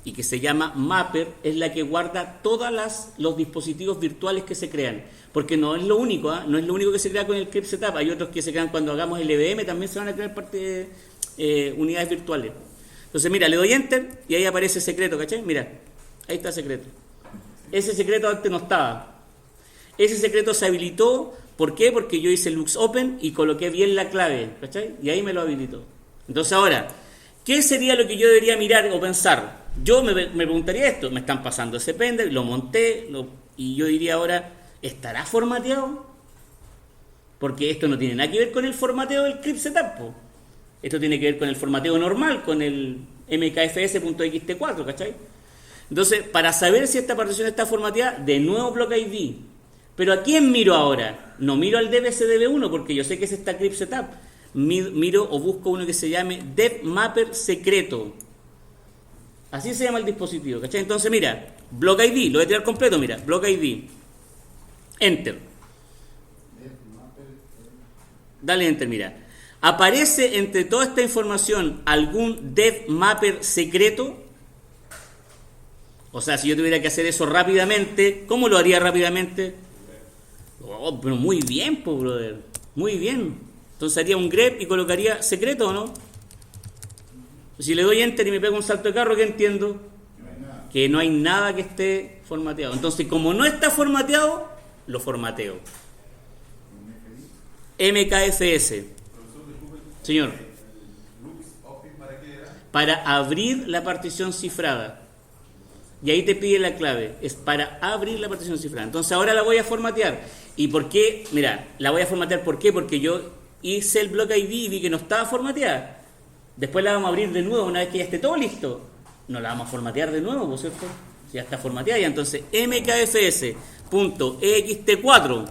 y que se llama Mapper es la que guarda todos los dispositivos virtuales que se crean, porque no es lo único, no es lo único que se crea con el Crypt Setup, hay otros que se crean cuando hagamos el EVM, también se van a crear unidades virtuales. Entonces mira, le doy Enter y ahí aparece secreto, ¿cachai? Mira, ahí está secreto. Ese secreto antes no estaba. Ese secreto se habilitó, ¿por qué? Porque yo hice Lux Open y coloqué bien la clave, ¿cachai? Y ahí me lo habilitó. Entonces ahora, ¿qué sería lo que yo debería mirar o pensar? Yo me preguntaría esto, me están pasando ese pendrive, lo monté, y yo diría ahora, ¿estará formateado? Porque esto no tiene nada que ver con el formateo del Crypt Setup, po. Esto tiene que ver con el formateo normal, con el mkfs.xt4, ¿cachai? Entonces, para saber si esta partición está formateada, de nuevo block ID. Pero ¿a quién miro ahora? No miro al DevSDB1 porque yo sé que ese está Crypt Setup. Miro o busco uno que se llame Dev Mapper Secreto. Así se llama el dispositivo, ¿cachai? Entonces mira, Block ID, lo voy a tirar completo, mira, Block ID. Enter. Dale Enter, mira. ¿Aparece entre toda esta información algún Dev Mapper secreto? O sea, si yo tuviera que hacer eso rápidamente, ¿cómo lo haría rápidamente? Oh, pero muy bien, pues, brother. Muy bien. Entonces haría un grep y colocaría secreto, ¿o no? Si le doy Enter y me pego un salto de carro, ¿qué entiendo? Que no hay nada que esté formateado. Entonces, como no está formateado, lo formateo. MKFS. Señor. Para abrir la partición cifrada. Y ahí te pide la clave. Es para abrir la partición cifrada. Entonces ahora la voy a formatear. ¿Y por qué? Mira, la voy a formatear. ¿Por qué? Porque yo hice el block ID y vi que no estaba formateada. Después la vamos a abrir de nuevo una vez que ya esté todo listo. No la vamos a formatear de nuevo, ¿por cierto? Ya está formateada ya. Entonces mkfs.ext4.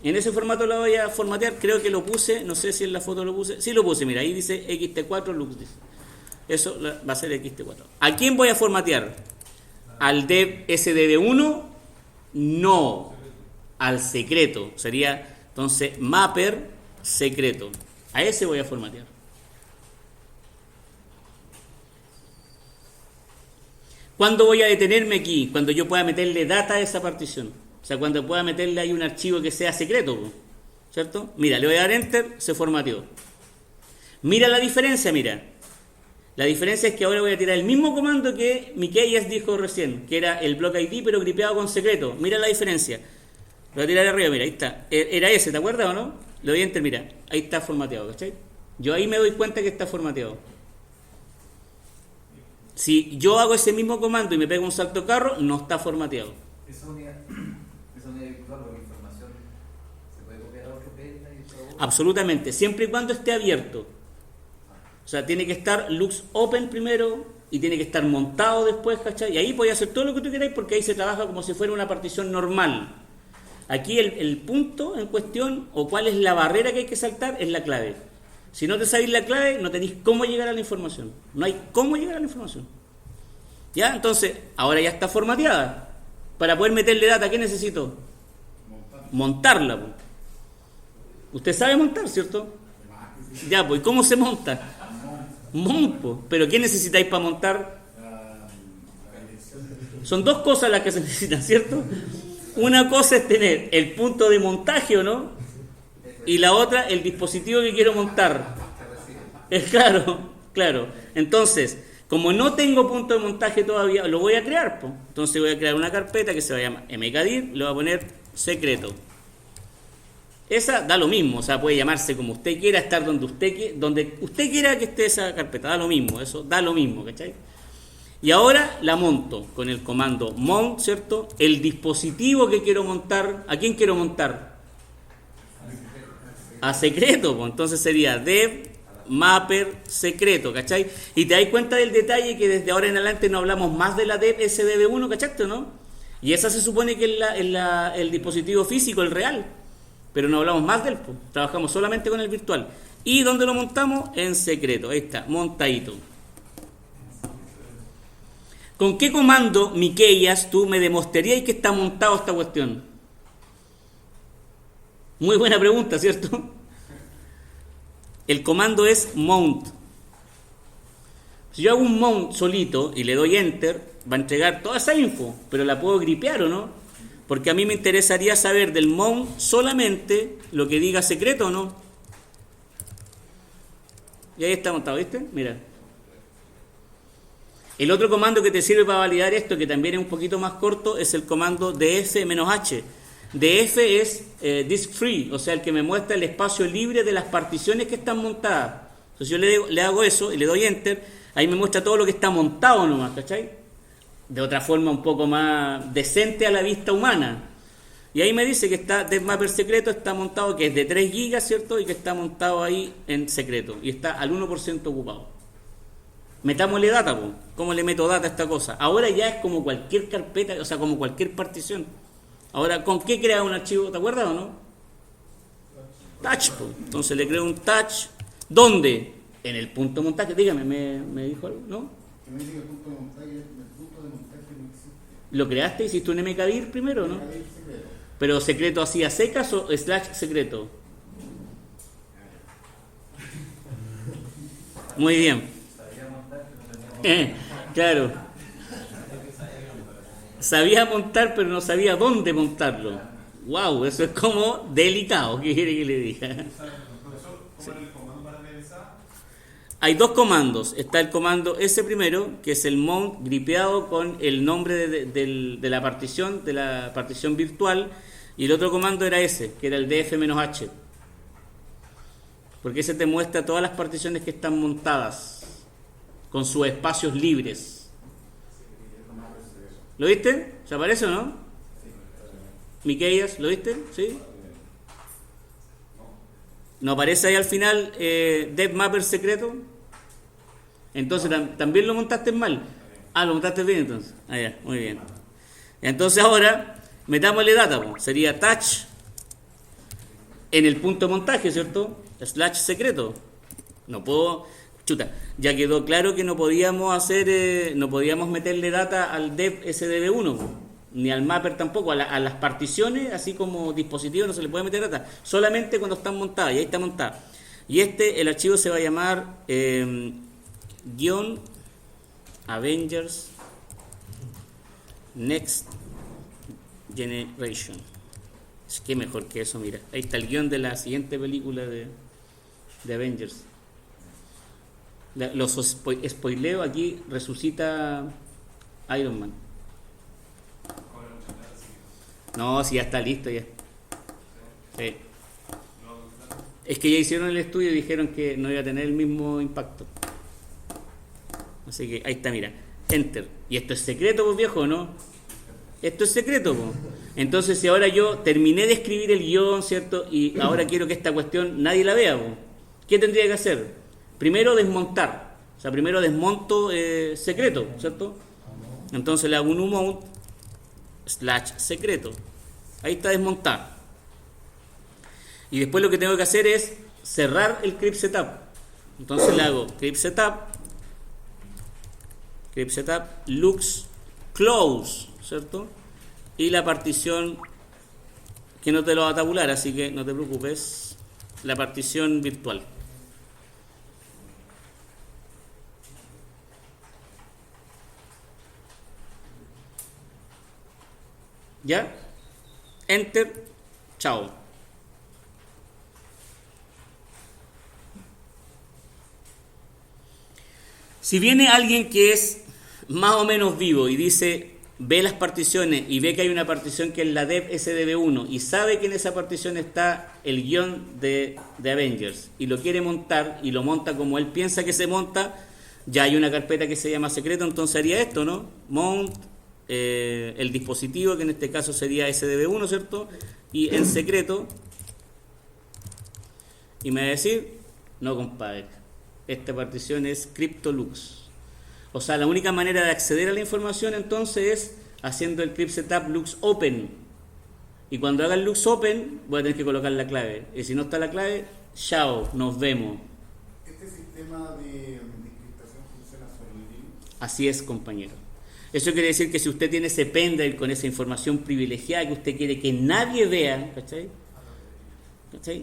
En ese formato la voy a formatear. Creo que lo puse. No sé si en la foto lo puse. Sí lo puse, mira. Ahí dice xt4 lux. Eso va a ser xt4. ¿A quién voy a formatear? ¿Al dev sdb1? No. Al secreto. Sería entonces mapper secreto. A ese voy a formatear. ¿Cuándo voy a detenerme aquí? Cuando yo pueda meterle data a esa partición. O sea, cuando pueda meterle ahí un archivo que sea secreto, ¿cierto? Mira, le voy a dar Enter, se formateó. Mira la diferencia, mira. La diferencia es que ahora voy a tirar el mismo comando que Miqueias dijo recién, que era el block ID pero gripeado con secreto. Mira la diferencia. Lo voy a tirar arriba, mira, ahí está. Era ese, ¿te acuerdas o no? Lo voy a enter, mira, ahí está formateado, ¿cachai? Yo ahí me doy cuenta que está formateado. Si yo hago ese mismo comando y me pego un salto carro, no está formateado.
Esa unidad virtual o información se puede copiar a otro pela y todo.
Absolutamente, siempre y cuando esté abierto. O sea, tiene que estar Lux Open primero y tiene que estar montado después, ¿cachai? Y ahí podéis hacer todo lo que tú queráis porque ahí se trabaja como si fuera una partición normal. Aquí el punto en cuestión o cuál es la barrera que hay que saltar es la clave. Si no te sabéis la clave, no tenéis cómo llegar a la información. No hay cómo llegar a la información. ¿Ya? Entonces, ahora ya está formateada. Para poder meterle data, ¿qué necesito? Montarla. Pues. Usted sabe montar, ¿cierto? Ya, pues, ¿cómo se monta? Monto. ¿Pero qué necesitáis para montar? Son dos cosas las que se necesitan, ¿cierto? Una cosa es tener el punto de montaje, ¿o no? Y la otra, el dispositivo que quiero montar. Es claro. Entonces, como no tengo punto de montaje todavía, lo voy a crear. Pues. Entonces voy a crear una carpeta que se va a llamar mkdir, le voy a poner secreto. Esa da lo mismo, o sea, puede llamarse como usted quiera, estar donde usted quiera que esté esa carpeta, da lo mismo, eso da lo mismo, ¿cachai? Y ahora la monto con el comando mount, ¿cierto? El dispositivo que quiero montar, ¿a quién quiero montar? A secreto, pues entonces sería dev mapper secreto, ¿cachai? Y te das cuenta del detalle que desde ahora en adelante no hablamos más de la dev SDB1, ¿cachaste o no? Y esa se supone que es el dispositivo físico, el real. Pero no hablamos más del pues. Trabajamos solamente con el virtual. ¿Y dónde lo montamos? En secreto. Ahí está, montadito. ¿Con qué comando, Miqueias, tú me demostrarías que está montado esta cuestión? Muy buena pregunta, ¿cierto? El comando es mount. Si yo hago un mount solito y le doy enter, va a entregar toda esa info, pero la puedo gripear o no. Porque a mí me interesaría saber del mount solamente lo que diga secreto o no. Y ahí está montado, ¿viste? Mira. El otro comando que te sirve para validar esto, que también es un poquito más corto, es el comando df-h. df es disk free, o sea, el que me muestra el espacio libre de las particiones que están montadas. Entonces yo le hago eso y le doy enter, ahí me muestra todo lo que está montado nomás, ¿cachai? De otra forma un poco más decente a la vista humana. Y ahí me dice que está DevMapper secreto, está montado, que es de 3 GB, ¿cierto? Y que está montado ahí en secreto. Y está al 1% ocupado. Metámosle data, pues. ¿Cómo le meto data a esta cosa? Ahora ya es como cualquier carpeta, o sea, como cualquier partición. Ahora, ¿con qué crea un archivo? ¿Te acuerdas o no? Touch, pues. Entonces le creo un touch. ¿Dónde? En el punto de montaje. Dígame, ¿me dijo algo? ¿No?
Que me dice que el punto de montaje no existe.
¿Lo creaste? ¿Hiciste un mkdir primero, no?
Mkdir secreto.
¿Pero secreto así a secas o / secreto? Muy bien. Claro. Sabía montar, pero no sabía dónde montarlo. Wow, eso es como delicado. ¿Qué quiere que le diga?
Profesor, ¿cómo era el comando para realizar?
Hay dos comandos. Está el comando ese primero, que es el mount gripeado con el nombre de la partición virtual. Y el otro comando era ese, que era el df-h. Porque ese te muestra todas las particiones que están montadas con sus espacios libres. ¿Lo viste? ¿Se aparece o no? Miqueias, ¿lo viste? ¿Sí? ¿No aparece ahí al final DevMapper secreto? Entonces también lo montaste mal. Ah, lo montaste bien entonces. Ah, ya, muy bien. Entonces ahora metámosle data, pues. Sería touch en el punto de montaje, ¿cierto? / secreto. No puedo. Chuta, ya quedó claro que no podíamos hacer, no podíamos meterle data al dev SDB1, pues, ni al mapper tampoco, a las particiones, así como dispositivo no se le puede meter data, solamente cuando están montadas, y ahí está montada. Y el archivo se va a llamar Avengers Next Generation. Es que mejor que eso, mira. Ahí está el guión de la siguiente película de Avengers. Los spoileo, aquí resucita Iron Man.
Cobra mucha plata, así que
No, si ya está listo ya. Sí.
no va a costar.
Es que ya hicieron el estudio y dijeron que no iba a tener el mismo impacto. Así que ahí está, mira. Enter. Y esto es secreto, pues viejo, ¿no? Esto es secreto, pues. Entonces, si ahora yo terminé de escribir el guión, ¿cierto? Y ahora quiero que esta cuestión nadie la vea, pues. ¿Qué tendría que hacer? Primero desmontar. O sea, primero desmonto secreto, ¿cierto? Entonces le hago un mount / secreto. Ahí está desmontado. Y después lo que tengo que hacer es cerrar el crypt setup. Entonces le hago crypt setup looks close, ¿cierto? Y la partición que no te lo va a tabular, así que no te preocupes. La partición virtual. ¿Ya? Enter. Chao. Si viene alguien que es más o menos vivo y dice, ve las particiones y ve que hay una partición que es la dev SDB1 y sabe que en esa partición está el guión de Avengers y lo quiere montar y lo monta como él piensa que se monta, ya hay una carpeta que se llama secreto, entonces haría esto, ¿no? Mount el dispositivo, que en este caso sería SDB1, ¿cierto? Y en secreto, y me va a decir, no compadre, esta partición es CryptoLux. O sea, la única manera de acceder a la información entonces es haciendo el crypt setup lux open. Y cuando haga el lux open, voy a tener que colocar la clave. Y si no está la clave, chao, nos vemos.
¿Este sistema de encriptación funciona sobre el Linux?
Así es, compañero. Eso quiere decir que si usted tiene ese pendrive con esa información privilegiada que usted quiere que nadie vea, ¿cachai?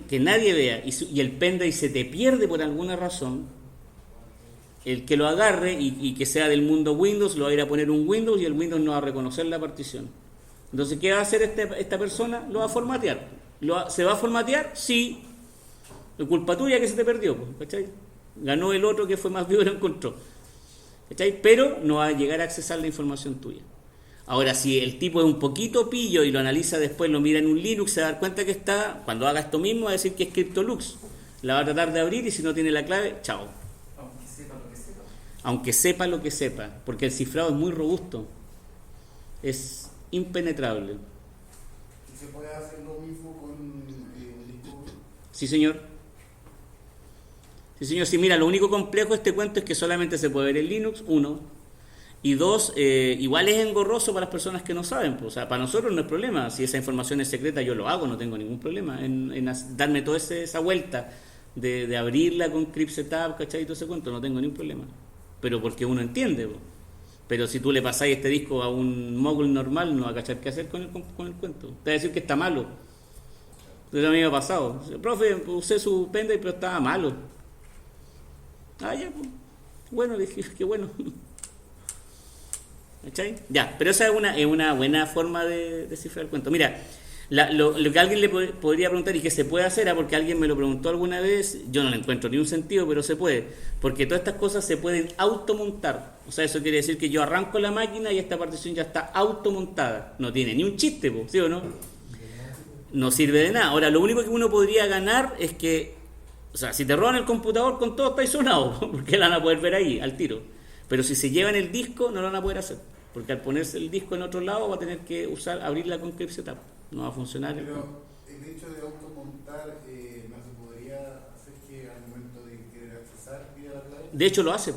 Que nadie vea, y el pendrive se te pierde por alguna razón, el que lo agarre y que sea del mundo Windows, lo va a ir a poner un Windows y el Windows no va a reconocer la partición. Entonces, ¿qué va a hacer esta persona? Lo va a formatear. ¿Se va a formatear? Sí. Es culpa tuya que se te perdió, ¿cachai? Ganó el otro que fue más vivo y lo encontró. ¿Cachai? Pero no va a llegar a accesar la información tuya. Ahora, si el tipo es un poquito pillo y lo analiza después, lo mira en un Linux, se va a dar cuenta que está, cuando haga esto mismo, va a decir que es CryptoLux. La va a tratar de abrir y si no tiene la clave, chao.
Aunque sepa lo que sepa.
Aunque sepa lo que sepa, porque el cifrado es muy robusto. Es impenetrable.
¿Y se puede hacer lo mismo con un disco duro?
Sí, señor. Sí, señor. Sí, mira, lo único complejo de este cuento es que solamente se puede ver en Linux, 1. Y 2, igual es engorroso para las personas que no saben. Pues, o sea, para nosotros no es problema. Si esa información es secreta, yo lo hago, no tengo ningún problema en darme toda esa vuelta de abrirla con crypt setup, ¿cachai? Y todo ese cuento, no tengo ningún problema. Pero porque uno entiende. Pues. Pero si tú le pasáis este disco a un mogul normal, no va a cachar qué hacer con el cuento. Te va a decir que está malo. Eso a mí me ha pasado. Profe, usé su pendrive, pero estaba malo. Ah, ya, pues. Bueno, dije, qué bueno. ¿Cachai? Ya, pero esa es una buena forma de descifrar el cuento. Mira, lo que alguien le podría preguntar y que se puede hacer, porque alguien me lo preguntó alguna vez, yo no le encuentro ni un sentido, pero se puede, porque todas estas cosas se pueden automontar. O sea, eso quiere decir que yo arranco la máquina y esta partición ya está automontada. No tiene ni un chiste, ¿sí o no? No sirve de nada. Ahora, lo único que uno podría ganar es que, o sea, si te roban el computador con todo, estáis sonados, porque la van a poder ver ahí, al tiro. Pero si se llevan el disco, no lo van a poder hacer. Porque al ponerse el disco en otro lado va a tener que abrirla con crypt setup. No va a funcionar.
Pero el hecho de automontar no se podría hacer que al momento de querer accesar pida la clave.
De hecho lo hace.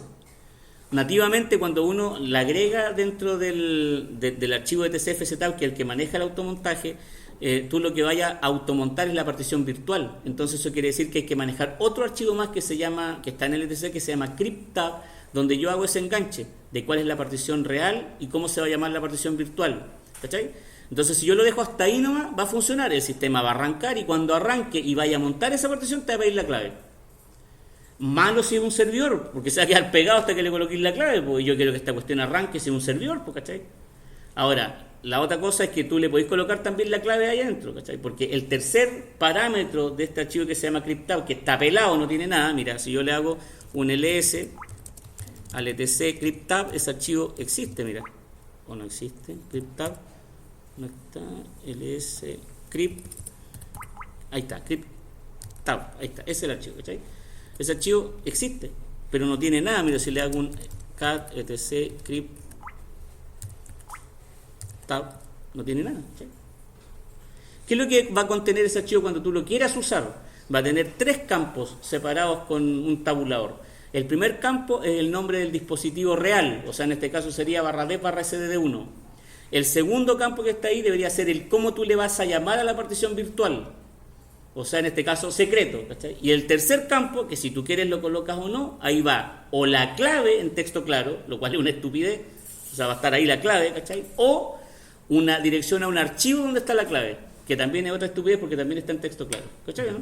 Nativamente cuando uno la agrega dentro del archivo de TCF setup, que es el que maneja el automontaje, tú lo que vaya a automontar es la partición virtual. Entonces eso quiere decir que hay que manejar otro archivo más que está en el ETC, que se llama cryptab, donde yo hago ese enganche de cuál es la partición real y cómo se va a llamar la partición virtual. ¿Cachai? Entonces, si yo lo dejo hasta ahí nomás, va a funcionar. El sistema va a arrancar y cuando arranque y vaya a montar esa partición, te va a pedir la clave. Malo si es un servidor, porque se va a quedar pegado hasta que le coloquéis la clave, porque yo quiero que esta cuestión arranque si es un servidor, ¿cachai? Ahora, la otra cosa es que tú le podéis colocar también la clave ahí adentro, ¿cachai? Porque el tercer parámetro de este archivo que se llama cryptab, que está pelado, no tiene nada, mira, si yo le hago un ls al etc cryptab, ese archivo existe, mira, o no existe, cryptab, no está, ls crypt, ahí está, cryptab, ahí está, ese es el archivo, ¿cachai? Ese archivo existe, pero no tiene nada, mira, si le hago un cat etc cryptab, no tiene nada, ¿cachai? ¿Qué es lo que va a contener ese archivo cuando tú lo quieras usar? Va a tener 3 campos separados con un tabulador. El primer campo es el nombre del dispositivo real, o sea, en este caso sería /dev /sdd1. El segundo campo que está ahí debería ser el cómo tú le vas a llamar a la partición virtual, o sea, en este caso secreto, ¿cachai? Y el tercer campo, que si tú quieres lo colocas o no, ahí va o la clave en texto claro, lo cual es una estupidez, o sea, va a estar ahí la clave, ¿cachai? O una dirección a un archivo donde está la clave, que también es otra estupidez porque también está en texto claro, ¿cachai? ¿No?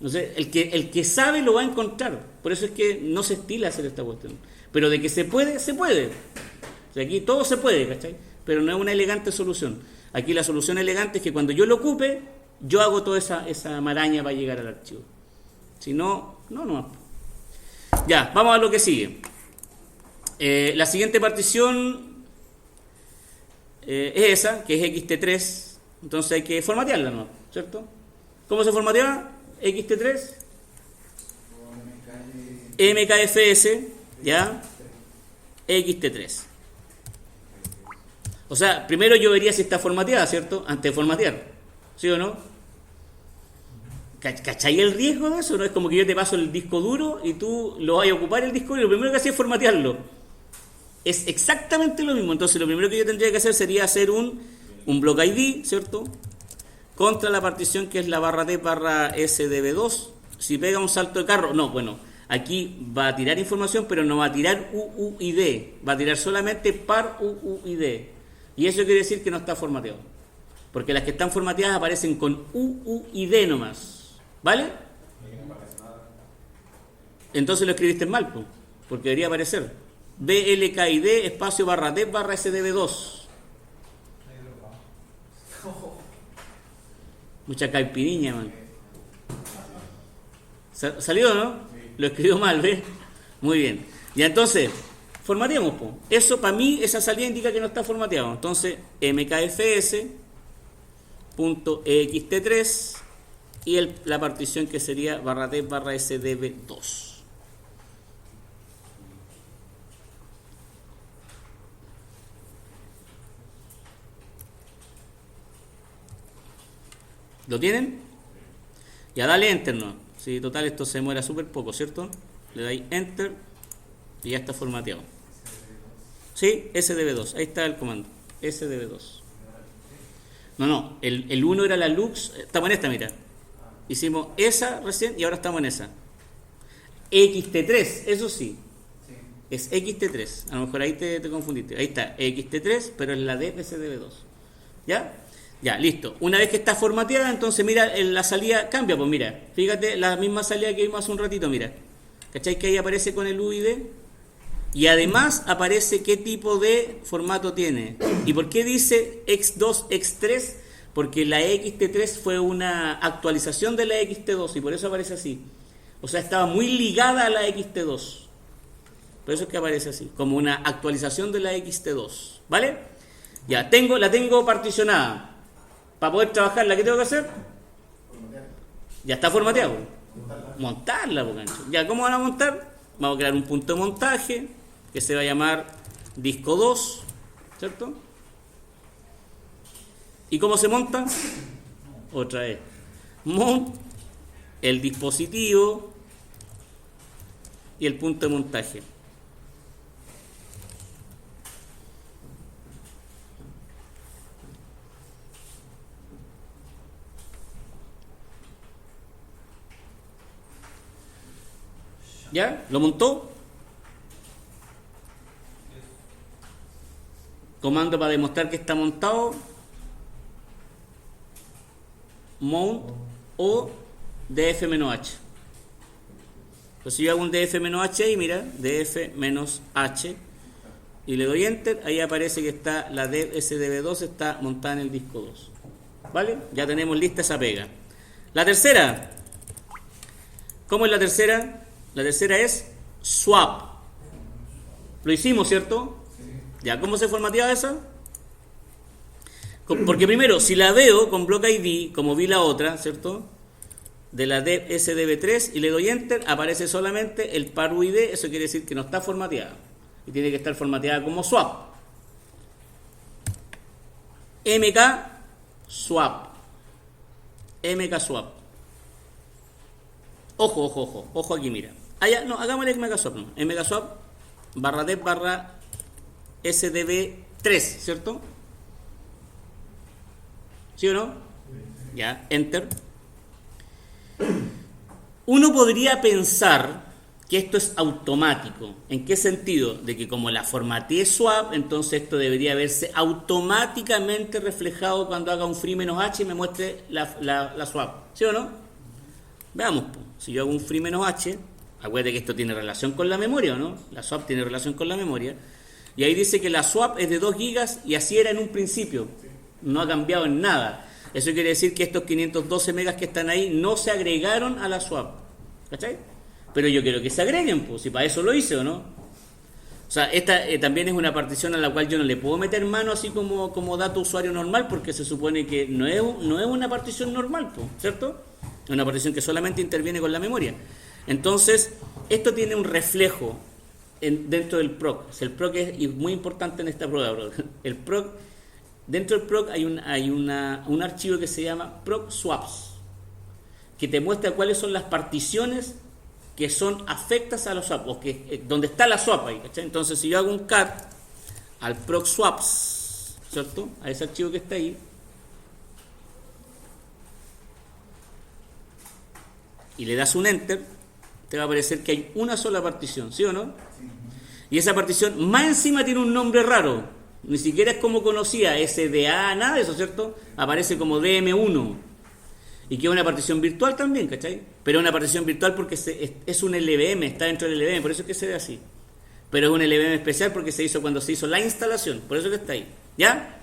Entonces, el que sabe lo va a encontrar. Por eso es que no se estila hacer esta cuestión. Pero de que se puede, se puede. O sea, aquí todo se puede, ¿cachai? Pero no es una elegante solución. Aquí la solución elegante es que cuando yo lo ocupe, yo hago toda esa maraña para llegar al archivo. Si no, no. Ya, vamos a lo que sigue. La siguiente partición es esa, que es xt3. Entonces hay que formatearla, ¿no? ¿Cierto? ¿Cómo se formateaba? xt3 mkfs, ¿ya? xt3. O sea, primero yo vería si está formateada, ¿cierto? Antes de formatear, ¿sí o no? ¿Cachai el riesgo de eso? No es como que yo te paso el disco duro y tú lo vas a ocupar el disco duro y lo primero que haces es formatearlo. Es exactamente lo mismo. Entonces lo primero que yo tendría que hacer sería hacer un block ID, ¿cierto? Contra la partición que es la /d /sdb2. Si pega un salto de carro, no, bueno, aquí va a tirar información, pero no va a tirar UUID, va a tirar solamente par UUID. Y eso quiere decir que no está formateado. Porque las que están formateadas aparecen con UUID nomás. ¿Vale? Entonces lo escribiste mal, porque debería aparecer BLKID espacio /d /sdb2. Mucha caipiriña, man. ¿Salió, no? Lo escribió mal, ¿ves? Muy bien. Y entonces, formateamos, po. Eso, para mí, esa salida indica que no está formateado. Entonces, mkfs.ext3 y la partición que sería /d /sdb2. ¿Lo tienen? Ya dale enter, ¿no? Sí, total, esto se demora súper poco, ¿cierto? Le dais enter y ya está formateado. Sí, sdb2, ahí está el comando, sdb2. No, el 1 era la lux, estamos en esta, mira. Hicimos esa recién y ahora estamos en esa. xt3, eso sí. Es xt3, a lo mejor ahí te confundiste. Ahí está, xt3, pero es la de sdb2. ¿Ya? Ya, listo. Una vez que está formateada, entonces mira, la salida cambia, pues mira. Fíjate, la misma salida que vimos hace un ratito, mira. ¿Cachai? Que ahí aparece con el UID. Y además aparece qué tipo de formato tiene. ¿Y por qué dice X2, X3? Porque la XT3 fue una actualización de la XT2 y por eso aparece así. O sea, estaba muy ligada a la XT2. Por eso es que aparece así, como una actualización de la XT2. ¿Vale? Ya, la tengo particionada. Para poder trabajarla, ¿qué tengo que hacer? Ya está formateado. Montarla, por gancho. Ya, ¿cómo van a montar? Vamos a crear un punto de montaje que se va a llamar disco 2, ¿cierto? ¿Y cómo se monta? Otra vez. Mount, el dispositivo y el punto de montaje. ¿Ya? ¿Lo montó? Comando para demostrar que está montado. Mount o df-h. Entonces yo hago un df-h y mira, df-h y le doy enter, ahí aparece que está la sdb2 está montada en el disco 2. ¿Vale? Ya tenemos lista esa pega. La tercera. ¿Cómo es la tercera? La tercera es swap. Lo hicimos, ¿cierto? ¿Ya cómo se formateaba esa? Porque primero, si la veo con block ID, como vi la otra, ¿cierto? De la SDB3 y le doy Enter, aparece solamente el par UID, eso quiere decir que no está formateada. Y tiene que estar formateada como swap. MK swap. MK swap. Ojo aquí, mira. No, hagámosle MK swap, no. MK swap barra dev barra SDB3, ¿cierto? ¿Sí o no? Ya, Enter. Uno podría pensar que esto es automático. ¿En qué sentido? De que como la formateé swap, entonces esto debería verse automáticamente reflejado cuando haga un free -h y me muestre la swap. ¿Sí o no? Veamos. Si yo hago un free -h, acuérdate que esto tiene relación con la memoria, ¿o no? La swap tiene relación con la memoria. Y ahí dice que la swap es de 2 gigas y así era en un principio. No ha cambiado en nada. Eso quiere decir que estos 512 megas que están ahí no se agregaron a la swap. ¿Cachai? Pero yo quiero que se agreguen, pues, si para eso lo hice, ¿o no? O sea, esta también es una partición a la cual yo no le puedo meter mano así como dato usuario normal, porque se supone que no es una partición normal, pues, ¿cierto? Es una partición que solamente interviene con la memoria. Entonces, esto tiene un reflejo dentro del proc. El proc es muy importante en esta prueba, bro. El proc, dentro del proc hay un archivo que se llama proc swaps, que te muestra cuáles son las particiones que son afectas a los swaps, o que donde está la swap ahí, ¿cachai? Entonces, si yo hago un cat al proc swaps, ¿cierto? A ese archivo que está ahí, y le das un enter, te va a aparecer que hay una sola partición, ¿sí o no? Y esa partición más encima tiene un nombre raro, ni siquiera es como conocía, SDA, nada de eso, ¿cierto? Aparece como DM1, y que es una partición virtual también, ¿cachai? Pero es una partición virtual porque es un LVM, está dentro del LVM, por eso es que se ve así. Pero es un LVM especial porque se hizo cuando se hizo la instalación, por eso que está ahí, ¿ya?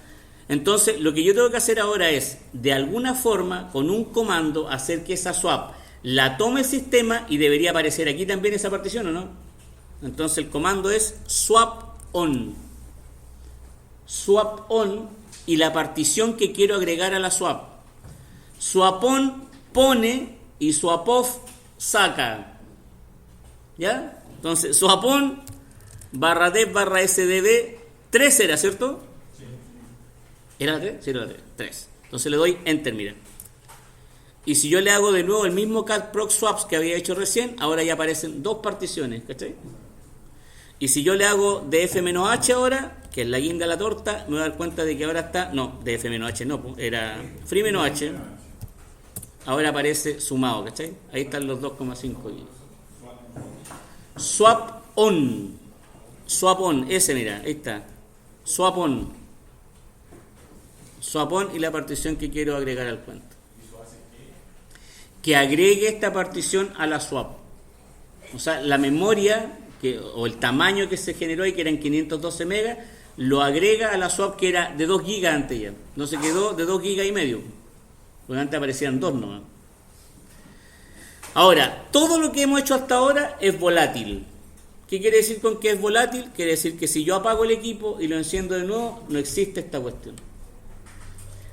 Entonces, lo que yo tengo que hacer ahora es, de alguna forma, con un comando, hacer que esa swap la tome el sistema y debería aparecer aquí también esa partición, ¿o no? Entonces el comando es swap on y la partición que quiero agregar a la swap. Swap on pone y swap off saca, ¿ya? Entonces swap on barra dev barra sdb 3 era, ¿cierto?
Sí.
¿Era la 3? Sí, era la 3. Entonces le doy enter, mira. Y si yo le hago de nuevo el mismo cat proc swaps que había hecho recién, ahora ya aparecen dos particiones, ¿cachai? Y si yo le hago df-h ahora, que es la guinda de la torta, me voy a dar cuenta de que ahora está, no, df-h no, era free-h, ahora aparece sumado, ¿cachai? Ahí están los 2,5. Swap on, ese mira, ahí está, swap on y la partición que quiero agregar al cuento. Que agregue esta partición a la swap. O sea, la memoria o el tamaño que se generó ahí, que eran 512 megas, lo agrega a la swap que era de 2 gigas antes ya. No se quedó de 2 gigas y medio. Porque antes aparecían 2 nomás. Ahora, todo lo que hemos hecho hasta ahora es volátil. ¿Qué quiere decir con que es volátil? Quiere decir que si yo apago el equipo y lo enciendo de nuevo, no existe esta cuestión.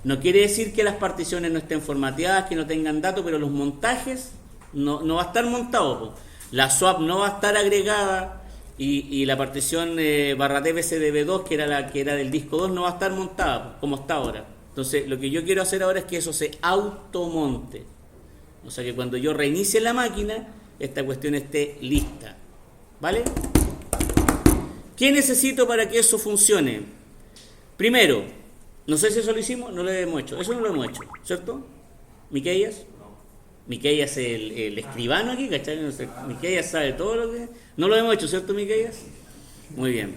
No quiere decir que las particiones no estén formateadas, que no tengan datos, pero los montajes no va a estar montado, po. La swap no va a estar agregada y la partición barra TBCDB2, que era del disco 2, no va a estar montada, po, como está ahora. Entonces, lo que yo quiero hacer ahora es que eso se automonte. O sea, que cuando yo reinicie la máquina, esta cuestión esté lista. ¿Vale? ¿Qué necesito para que eso funcione? Primero, no sé si eso lo hicimos, no lo hemos hecho. Eso no lo hemos hecho, ¿cierto? ¿Miquellas? Miquellas es el escribano aquí, ¿cachai? No sé, Miquellas sabe todo lo que... No lo hemos hecho, ¿cierto, Miquellas? Muy bien.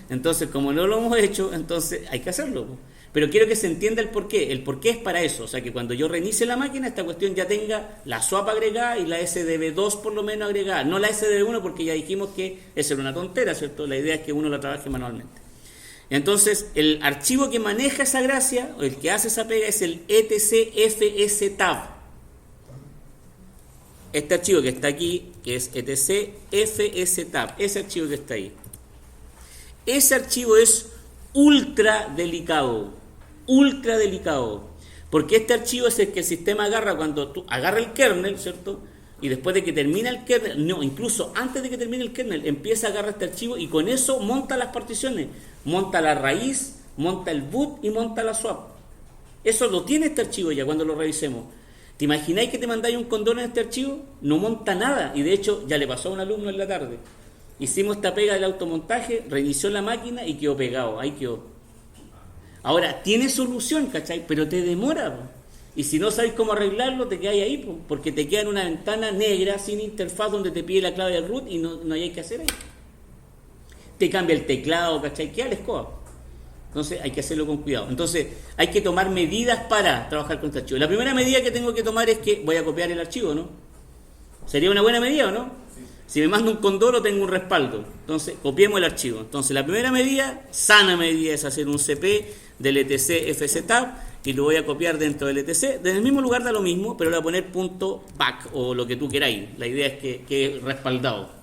Entonces, como no lo hemos hecho, entonces hay que hacerlo. Pero quiero que se entienda el porqué. El porqué es para eso. O sea, que cuando yo reinicie la máquina, esta cuestión ya tenga la swap agregada y la SDB2 por lo menos agregada. No la SDB1 porque ya dijimos que esa era una tontera, ¿cierto? La idea es que uno la trabaje manualmente. Entonces, el archivo que maneja esa gracia, o el que hace esa pega, es el etcfstab. este archivo que está aquí, que es etc fstab, ese archivo que está ahí. Ese archivo es ultra delicado, porque este archivo es el que el sistema agarra cuando tú agarra el kernel, ¿cierto? Y después de que termina el kernel, no, incluso antes de que termine el kernel, empieza a agarrar este archivo y con eso monta las particiones, monta la raíz, monta el boot y monta la swap. Eso lo tiene este archivo ya cuando lo revisemos. ¿Te imagináis que te mandáis un condón en este archivo? No monta nada, y de hecho ya le pasó a un alumno en la tarde. Hicimos esta pega del automontaje, reinició la máquina y quedó pegado, ahí quedó. Ahora, tiene solución, ¿cachai? Pero te demora, po. Y si no sabes cómo arreglarlo, te quedas ahí, po, porque te queda en una ventana negra sin interfaz donde te pide la clave del root y no hay que hacer ahí. Te cambia el teclado, ¿cachai? Queda la escoba. Entonces hay que hacerlo con cuidado. Entonces hay que tomar medidas para trabajar con este archivo. La primera medida que tengo que tomar es que voy a copiar el archivo, ¿no? ¿Sería una buena medida o no? Sí. Si me mando un condoro tengo un respaldo. Entonces copiemos el archivo. Entonces la primera medida, sana medida, es hacer un cp del etc fstab y lo voy a copiar dentro del etc. Desde el mismo lugar da lo mismo, pero le voy a poner punto back o lo que tú queráis. La idea es que quede respaldado.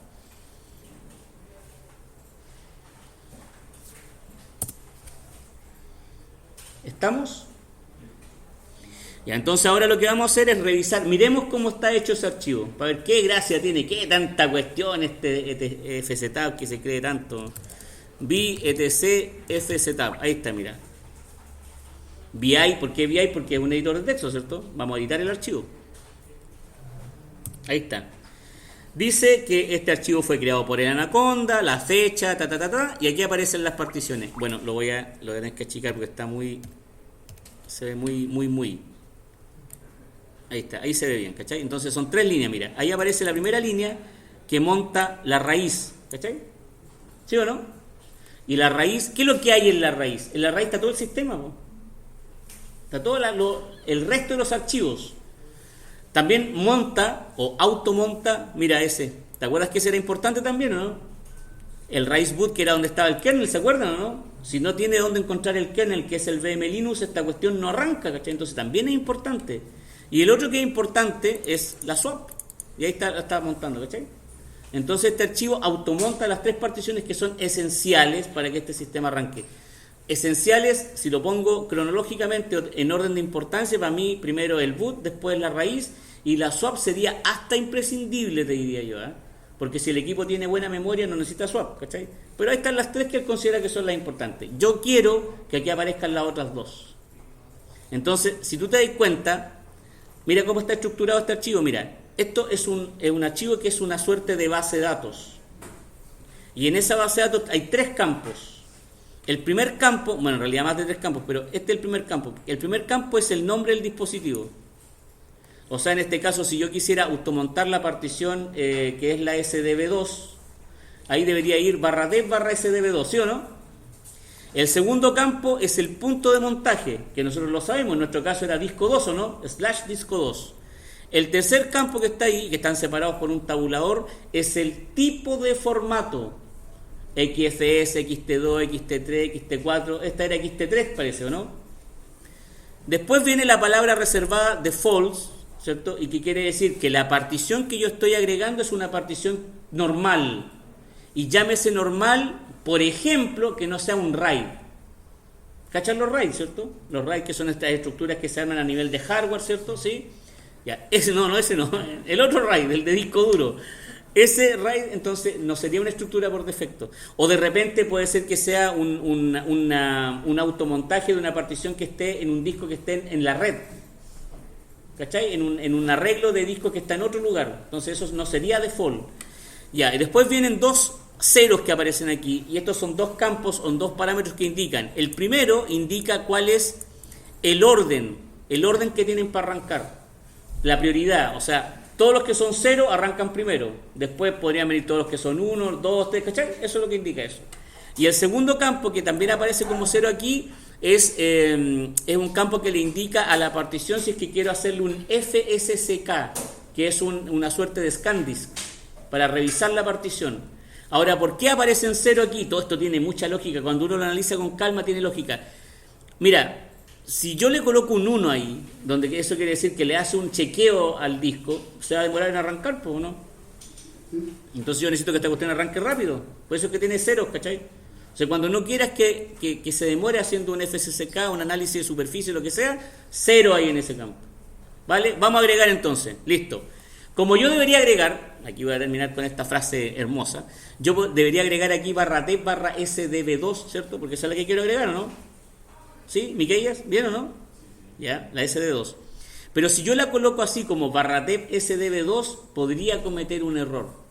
¿Estamos? Ya, entonces ahora lo que vamos a hacer es revisar, miremos cómo está hecho ese archivo, para ver qué gracia tiene, qué tanta cuestión este fstab que se cree tanto. Vi etc fstab, ahí está, mira. VI, ¿por qué VI? Porque es un editor de texto, ¿cierto? Vamos a editar el archivo. Ahí está. Dice que este archivo fue creado por el Anaconda, la fecha, y aquí aparecen las particiones. Bueno, lo voy a tener que achicar porque está se ve muy. Ahí está, ahí se ve bien, ¿cachai? Entonces son 3 líneas, mira. Ahí aparece la primera línea que monta la raíz, ¿cachai? ¿Sí o no? Y la raíz, ¿qué es lo que hay en la raíz? En la raíz está todo el sistema, ¿no? Está todo el resto de los archivos. También monta o automonta, mira ese. ¿Te acuerdas que ese era importante también o no? El raíz boot, que era donde estaba el kernel, ¿se acuerdan o no? Si no tiene dónde encontrar el kernel, que es el VM Linux, esta cuestión no arranca, ¿cachai? Entonces también es importante. Y el otro que es importante es la swap. Y ahí está montando, ¿cachai? Entonces este archivo automonta las 3 particiones que son esenciales para que este sistema arranque. Esenciales, si lo pongo cronológicamente en orden de importancia, para mí primero el boot, después la raíz, y la swap sería hasta imprescindible, te diría yo, ¿eh? Porque si el equipo tiene buena memoria no necesita swap, ¿cachai? Pero ahí están las 3 que él considera que son las importantes. Yo quiero que aquí aparezcan las otras 2. Entonces, si tú te das cuenta, mira cómo está estructurado este archivo. Mira, esto es un archivo que es una suerte de base de datos. Y en esa base de datos hay 3 campos. El primer campo, bueno, en realidad más de 3 campos, pero este es el primer campo. El primer campo es el nombre del dispositivo. O sea, en este caso, si yo quisiera automontar la partición que es la SDB2, ahí debería ir /dev /SDB2, ¿sí o no? El segundo campo es el punto de montaje, que nosotros lo sabemos, en nuestro caso era disco 2, ¿o no? /disco 2. El tercer campo que está ahí, que están separados por un tabulador, es el tipo de formato. XFS, XT2, XT3, XT4, esta era XT3 parece, ¿o no? Después viene la palabra reservada defaults, ¿cierto? Y que quiere decir que la partición que yo estoy agregando es una partición normal. Y llámese normal, por ejemplo, que no sea un RAID. ¿Cachan los RAID, cierto? Los RAID que son estas estructuras que se arman a nivel de hardware, ¿cierto? ¿Sí? Ya, ese no, el otro RAID, el de disco duro. Ese RAID entonces no sería una estructura por defecto. O de repente puede ser que sea un automontaje de una partición que esté en un disco que esté en la red. ¿Cachai? En un arreglo de disco que está en otro lugar. Entonces eso no sería default. Ya, y después vienen 2 ceros que aparecen aquí. Y estos son 2 campos o 2 parámetros que indican. El primero indica cuál es el orden que tienen para arrancar. La prioridad, o sea, todos los que son 0 arrancan primero. Después podrían venir todos los que son 1, 2, 3, ¿cachai? Eso es lo que indica eso. Y el segundo campo, que también aparece como 0 aquí, es un campo que le indica a la partición si es que quiero hacerle un FSCK, que es una suerte de scan disk, para revisar la partición. Ahora, ¿por qué aparece en 0 aquí? Todo esto tiene mucha lógica. Cuando uno lo analiza con calma, tiene lógica. Mira, si yo le coloco un 1 ahí, donde eso quiere decir que le hace un chequeo al disco, se va a demorar en arrancar, pues, ¿no? Entonces yo necesito que esta cuestión arranque rápido. Por eso es que tiene ceros, ¿cachai? O sea, cuando no quieras que se demore haciendo un FSCK, un análisis de superficie, lo que sea, cero hay en ese campo. ¿Vale? Vamos a agregar entonces. Listo. Como yo debería agregar, aquí voy a terminar con esta frase hermosa, yo debería agregar aquí barra T barra SDB2, ¿cierto? Porque esa es la que quiero agregar, ¿o no? ¿Sí? ¿Miquellas? ¿Bien o no? Ya, la SDB2. Pero si yo la coloco así como barra T SDB2, podría cometer un error.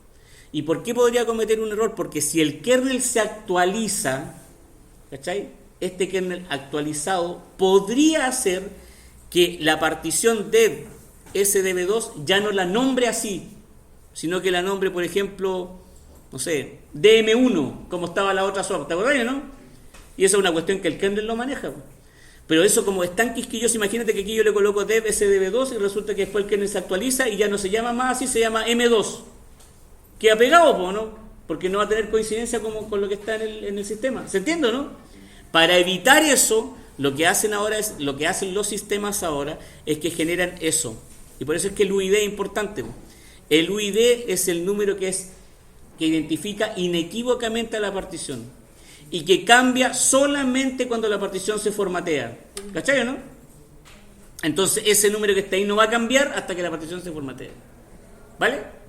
¿Y por qué podría cometer un error? Porque si el kernel se actualiza, ¿cachai? Este kernel actualizado podría hacer que la partición dev SDB2 ya no la nombre así, sino que la nombre, por ejemplo, no sé, DM1, como estaba la otra swap, ¿te acordás, no? Y esa es una cuestión que el kernel lo maneja. Pero eso como es tan quisquilloso, imagínate que aquí yo le coloco dev SDB2 y resulta que después el kernel se actualiza y ya no se llama más así, se llama M2. Queda pegado, ¿no? Porque no va a tener coincidencia con lo que está en el sistema. ¿Se entiende, no? Para evitar eso, lo que hacen los sistemas ahora es que generan eso. Y por eso es que el UID es importante. El UID es el número que identifica inequívocamente a la partición y que cambia solamente cuando la partición se formatea. ¿Cachai o no? Entonces ese número que está ahí no va a cambiar hasta que la partición se formatee. ¿Vale?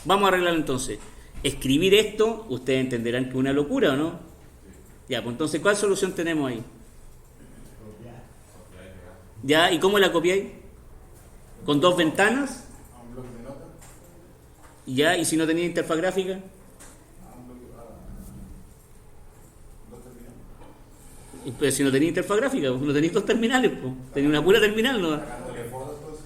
Vamos a arreglarlo entonces. Escribir esto, ustedes entenderán que es una locura, ¿o no? Ya, pues entonces, ¿cuál solución tenemos ahí? Ya, ¿y cómo la copiáis? ¿Con dos ventanas?
A un bloque de notas.
Ya, ¿y si no tenía interfaz gráfica?
A un bloque, dos terminales.
Pues si no tenía interfaz gráfica, no tenéis dos terminales, pues. Tenía una pura terminal, ¿no?
Sacándole fotos, pues.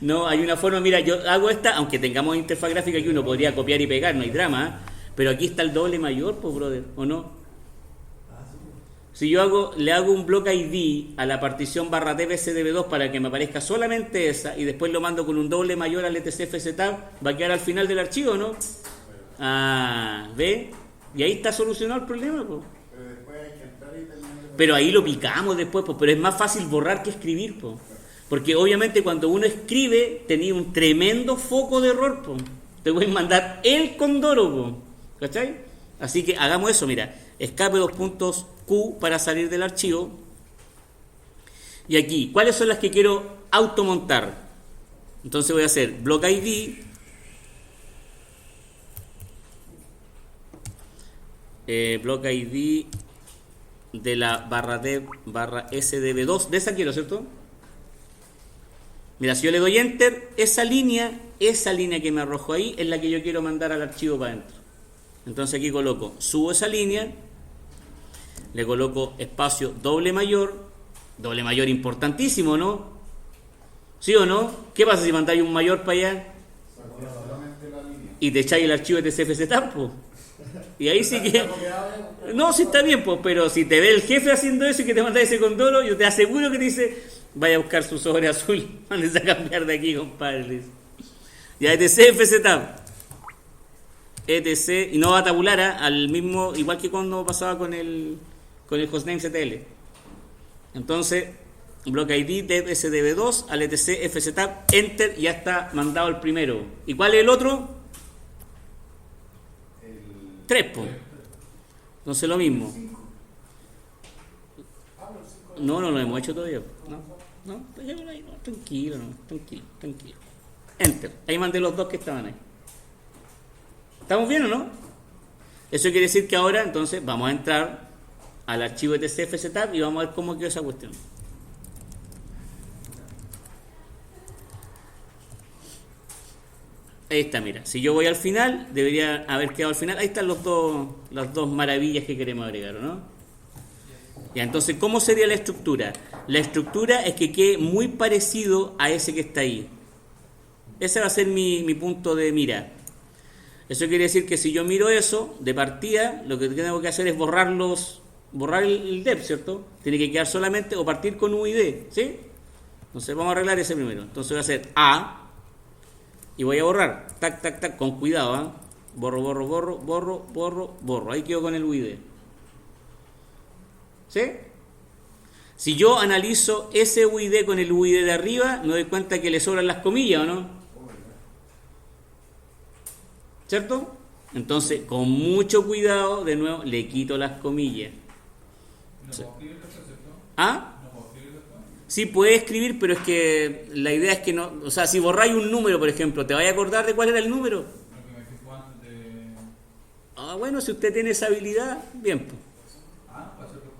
No, hay una forma, mira, yo hago esta, aunque tengamos interfaz gráfica que uno podría copiar y pegar, no hay drama, ¿eh? Pero aquí está el doble mayor, pues, brother, ¿o no? Si yo le hago un block ID a la partición barra TBCDB2 para que me aparezca solamente esa y después lo mando con un doble mayor al etcfztab, va a quedar al final del archivo, ¿no? Ah, ¿ve? Y ahí está solucionado el problema, pues.
Pero después hay que entrar y terminar.
Pero ahí lo picamos después, pues, pero es más fácil borrar que escribir, pues. Porque obviamente cuando uno escribe tenía un tremendo foco de error, po. Te voy a mandar el condoro, po. ¿Cachai? Así que hagamos eso, mira. Escape dos puntos Q para salir del archivo. Y aquí, ¿cuáles son las que quiero automontar? Entonces voy a hacer block ID. Block ID de la barra dev barra SDB2. De esa quiero, ¿cierto? Mira, si yo le doy Enter, esa línea que me arrojó ahí es la que yo quiero mandar al archivo para adentro. Entonces aquí subo esa línea, le coloco espacio doble mayor importantísimo, ¿no? ¿Sí o no? ¿Qué pasa si mandáis un mayor para allá
Solamente la línea.
y te echáis el archivo de TCFZ, pues? Y ahí sí que... No, sí está bien, pues, pero si te ve el jefe haciendo eso y que te manda ese condoro, yo te aseguro que te dice, vaya a buscar su sobre azul, mándese a cambiar de aquí, compadre. Ya, etcfztab. etc, y no va a tabular al mismo, igual que cuando pasaba con el hostname CTL. Entonces, block ID dev SDB2 al etc fztab, enter, y ya está mandado el primero. ¿Y cuál es el otro? 3, pues. Entonces lo mismo. No lo hemos hecho todavía. No, dejémoslo ahí, tranquilo. Enter. Ahí mandé los dos que estaban ahí. ¿Estamos bien o no? Eso quiere decir que ahora entonces vamos a entrar al archivo de tcfztab y vamos a ver cómo quedó esa cuestión. Ahí está, mira. Si yo voy al final, debería haber quedado al final. Ahí están las dos maravillas que queremos agregar, ¿no? Ya, entonces, ¿cómo sería la estructura? La estructura es que quede muy parecido a ese que está ahí. Ese va a ser mi punto de mira. Eso quiere decir que si yo miro eso, de partida, lo que tengo que hacer es borrar el dev, ¿cierto? Tiene que quedar solamente, o partir con UID, ¿sí? Entonces vamos a arreglar ese primero. Entonces voy a hacer A, y voy a borrar, tac, con cuidado, ¿eh? Borro. Ahí quedo con el UID. ¿Sí? Si yo analizo ese UID con el UID de arriba, me doy cuenta que le sobran las comillas, ¿o no? ¿Cierto? Entonces, con mucho cuidado, de nuevo, le quito las comillas.
¿No puedo escribir esto, cierto?
¿Ah?
¿No puedo escribir esto?
Sí, puede escribir, pero es que la idea es que no... O sea, si borráis un número, por ejemplo, ¿te vais a acordar de cuál era el número?
Lo que me fijo antes de...
Ah, bueno, si usted tiene esa habilidad, bien, pues.
Ah, ¿para hacer otra cosa?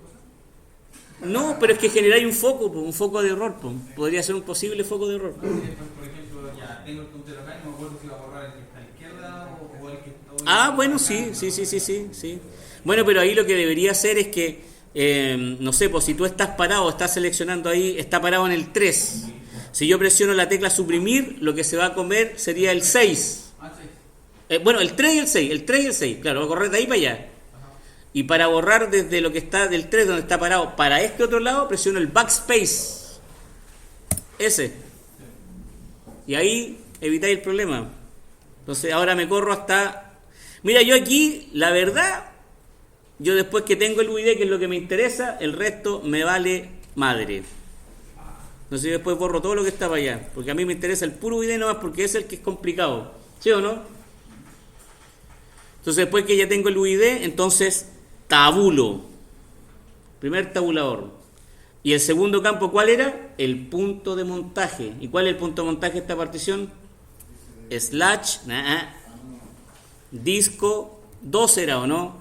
No, pero es que generáis un foco de error, pues. Podría ser un posible foco de error.
No, si después, por ejemplo, ya tengo el puntero acá y no me acuerdo si iba a borrar el que está a la izquierda o el que está...
Ah, bueno, sí. Bueno, pero ahí lo que debería hacer es que, no sé, pues si tú estás parado, estás seleccionando ahí, está parado en el 3. Si yo presiono la tecla suprimir, lo que se va a comer sería el 6.
Ah, sí.
Bueno, el 3 y el 6, claro, va a correr de ahí para allá. Y para borrar desde lo que está del 3, donde está parado, para este otro lado, presiono el backspace. Ese. Y ahí evitáis el problema. Entonces ahora me corro hasta... Mira, yo aquí, la verdad, yo después que tengo el UID, que es lo que me interesa, el resto me vale madre. Entonces yo después borro todo lo que está para allá, porque a mí me interesa el puro UID nomás, porque es el que es complicado. ¿Sí o no? Entonces después que ya tengo el UID, entonces tabulo. Primer tabulador. Y el segundo campo, ¿cuál era? El punto de montaje. ¿Y cuál es el punto de montaje de esta partición? Slash, disco 2 era, ¿o no?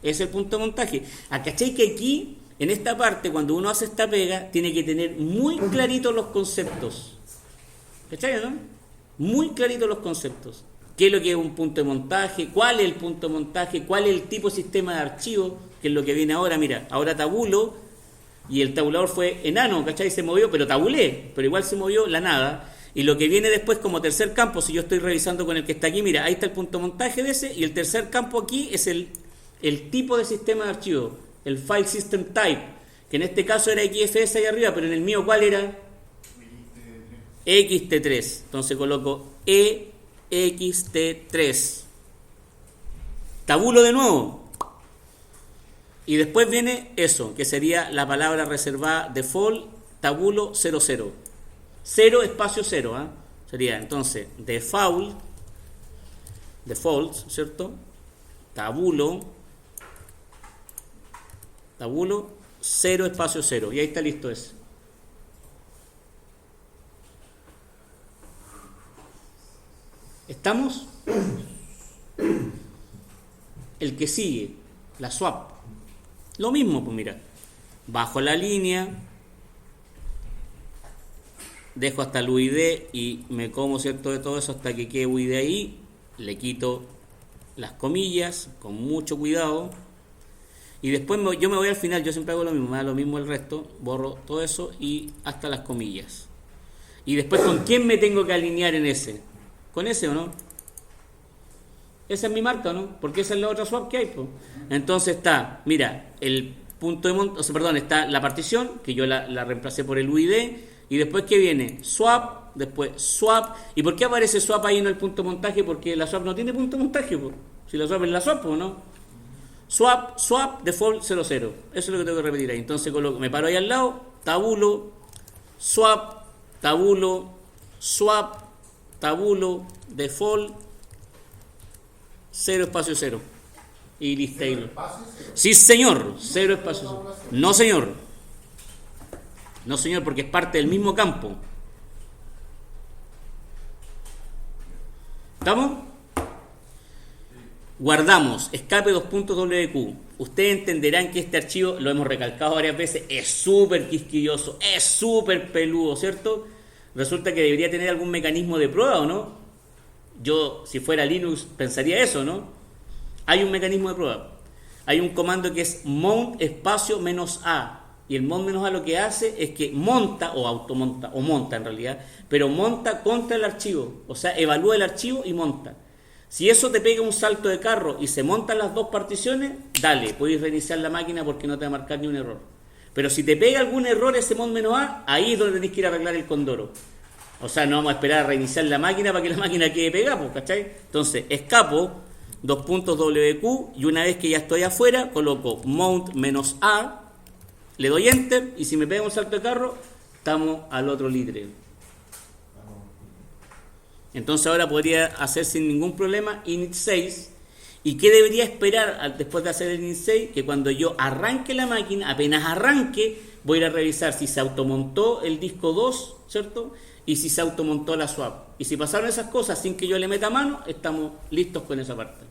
Es el punto de montaje. ¿Cachai que aquí, en esta parte, cuando uno hace esta pega, tiene que tener muy claritos los conceptos? ¿Cachai, no? Muy claritos los conceptos. ¿Qué es lo que es un punto de montaje? ¿Cuál es el punto de montaje? ¿Cuál es el tipo de sistema de archivo? Que es lo que viene ahora. Mira, ahora tabulo, y el tabulador fue enano, ¿cachai? Se movió, pero tabulé, pero igual se movió la nada. Y lo que viene después como tercer campo, si yo estoy revisando con el que está aquí, mira, ahí está el punto de montaje de ese, y el tercer campo aquí es el tipo de sistema de archivo, el File System Type, que en este caso era XFS ahí arriba, pero en el mío, ¿cuál era? XT3. Entonces coloco EXT3. Tabulo de nuevo. Y después viene eso, que sería la palabra reservada default, tabulo 00. 0 espacio 0, ¿eh? Sería entonces default, ¿cierto? Tabulo 0 espacio 0. Y ahí está listo ese. ¿Estamos? El que sigue, la swap. Lo mismo, pues mira. Bajo la línea, dejo hasta el UID y me como, ¿cierto?, de todo eso hasta que quede UID ahí. Le quito las comillas con mucho cuidado. Y después yo me voy al final, yo siempre hago lo mismo, me da lo mismo el resto, borro todo eso y hasta las comillas. Y después, ¿con quién me tengo que alinear en ese? ¿Con ese o no? Esa es mi marca, ¿no? Porque esa es la otra swap que hay, pues. Entonces está, mira, el punto de montaje, está la partición, que yo la reemplacé por el UID, y después que viene swap, después swap. ¿Y por qué aparece swap ahí en el punto de montaje? Porque la swap no tiene punto de montaje, pues. Si la swap es la swap, ¿o no? Swap, default 00. Eso es lo que tengo que repetir ahí. Entonces me paro ahí al lado, tabulo, swap, default 0 espacio 0. Y listo. Sí, señor, 0 espacio 0. No, señor. No, señor, porque es parte del mismo campo. ¿Estamos? Guardamos, escape .wq. Ustedes entenderán que este archivo, lo hemos recalcado varias veces, es súper quisquilloso, es súper peludo, ¿cierto? Resulta que debería tener algún mecanismo de prueba, ¿o no? Yo, si fuera Linux, pensaría eso, ¿no? Hay un mecanismo de prueba. Hay un comando que es mount espacio -a. Y el mount -a lo que hace es que monta, o automonta, o monta en realidad, pero monta contra el archivo. O sea, evalúa el archivo y monta. Si eso te pega un salto de carro y se montan las dos particiones, dale, puedes reiniciar la máquina porque no te va a marcar ni un error. Pero si te pega algún error ese mount -a, ahí es donde tenés que ir a arreglar el condoro. O sea, no vamos a esperar a reiniciar la máquina para que la máquina quede pegada, ¿cachai? Entonces, escapo, WQ, y una vez que ya estoy afuera, coloco mount -a, le doy enter y si me pega un salto de carro, estamos al otro litre. Entonces ahora podría hacer sin ningún problema init 6. ¿Y qué debería esperar después de hacer el init 6? Que cuando yo arranque la máquina, apenas arranque, voy a ir a revisar si se automontó el disco 2, ¿cierto? Y si se automontó la swap. Y si pasaron esas cosas sin que yo le meta mano, estamos listos con esa parte.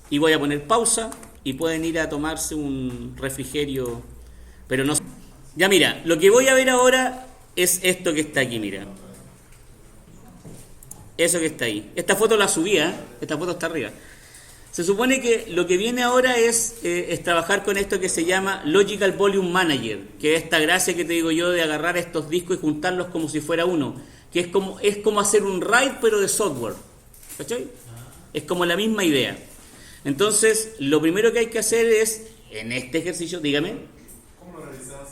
Y voy a poner pausa y pueden ir a tomarse un refrigerio. Pero no. Ya mira, lo que voy a ver ahora es esto que está aquí, mira. Eso que está ahí. Esta foto la subí, ¿eh? Esta foto está arriba. Se supone que lo que viene ahora es trabajar con esto que se llama Logical Volume Manager, que es esta gracia que te digo yo de agarrar estos discos y juntarlos como si fuera uno, que es como hacer un RAID pero de software. ¿Cachai? Es como la misma idea. Entonces, lo primero que hay que hacer es, en este ejercicio, dígame.
¿Cómo lo realizamos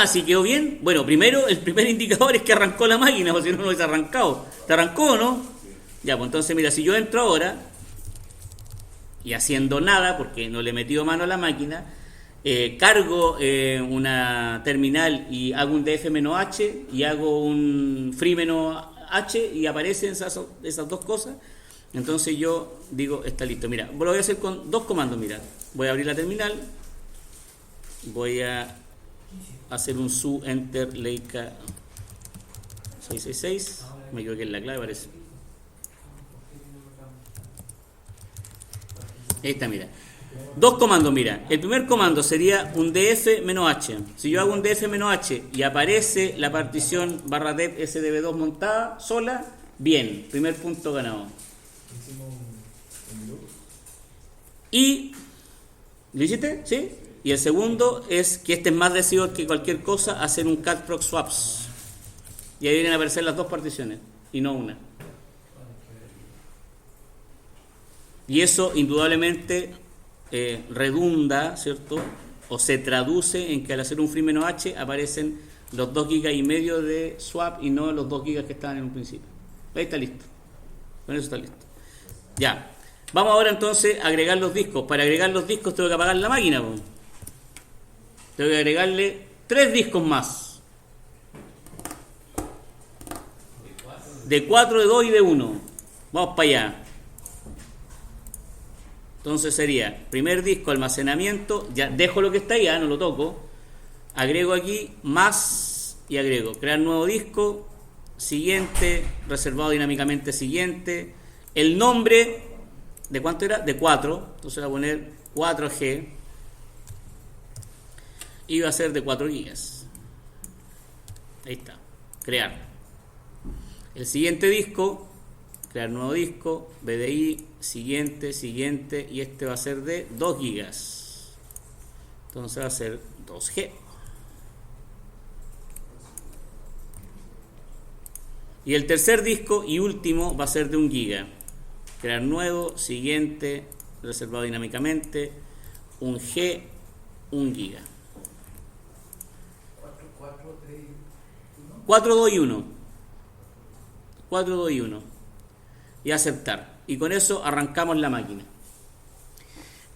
si quedó bien? Bueno, primero, el primer indicador es que arrancó la máquina, o si no, no hubiese arrancado. ¿Te arrancó o no? Ya, pues entonces, mira, si yo entro ahora, y haciendo nada, porque no le he metido mano a la máquina, cargo una terminal y hago un df-h y hago un free-h y aparecen esas dos cosas. Entonces yo digo, está listo. Mira, lo voy a hacer con dos comandos, mira. Voy a abrir la terminal, voy a hacer un su enter leica 666, me equivoqué en la clave, parece. Ahí está, mira. Dos comandos, mira. El primer comando sería un df-h. Si yo hago un df-h y aparece la partición /dep sdb2 montada sola, bien, primer punto ganado. Y ¿lo hiciste? ¿Sí? Y el segundo es que este es más decidor que cualquier cosa, hacer un cat proc swaps. Y ahí vienen a aparecer las dos particiones y no una. Y eso indudablemente redunda, ¿cierto? O se traduce en que al hacer un free-h aparecen los 2 gigas y medio de swap y no los 2 gigas que estaban en un principio. Ahí está listo. Con eso está listo. Ya. Vamos ahora entonces a agregar los discos. Para agregar los discos tengo que apagar la máquina, ¿no? Tengo que agregarle 3 discos más. De 4, de 2 y de 1. Vamos para allá. Entonces sería, primer disco, almacenamiento, ya dejo lo que está ahí, no lo toco, agrego aquí, más, y agrego, crear nuevo disco, siguiente, reservado dinámicamente siguiente, el nombre, ¿de cuánto era? De 4, entonces voy a poner 4G, y va a ser de 4 gigas, ahí está, crear. El siguiente disco, crear nuevo disco, BDI, siguiente, y este va a ser de 2 gigas. Entonces va a ser 2G. Y el tercer disco y último va a ser de 1 giga. Crear nuevo, siguiente, reservado dinámicamente, 1G, 1 giga. 4, 2 y 1. 4, 2 y 1. Y aceptar. Y con eso arrancamos la máquina.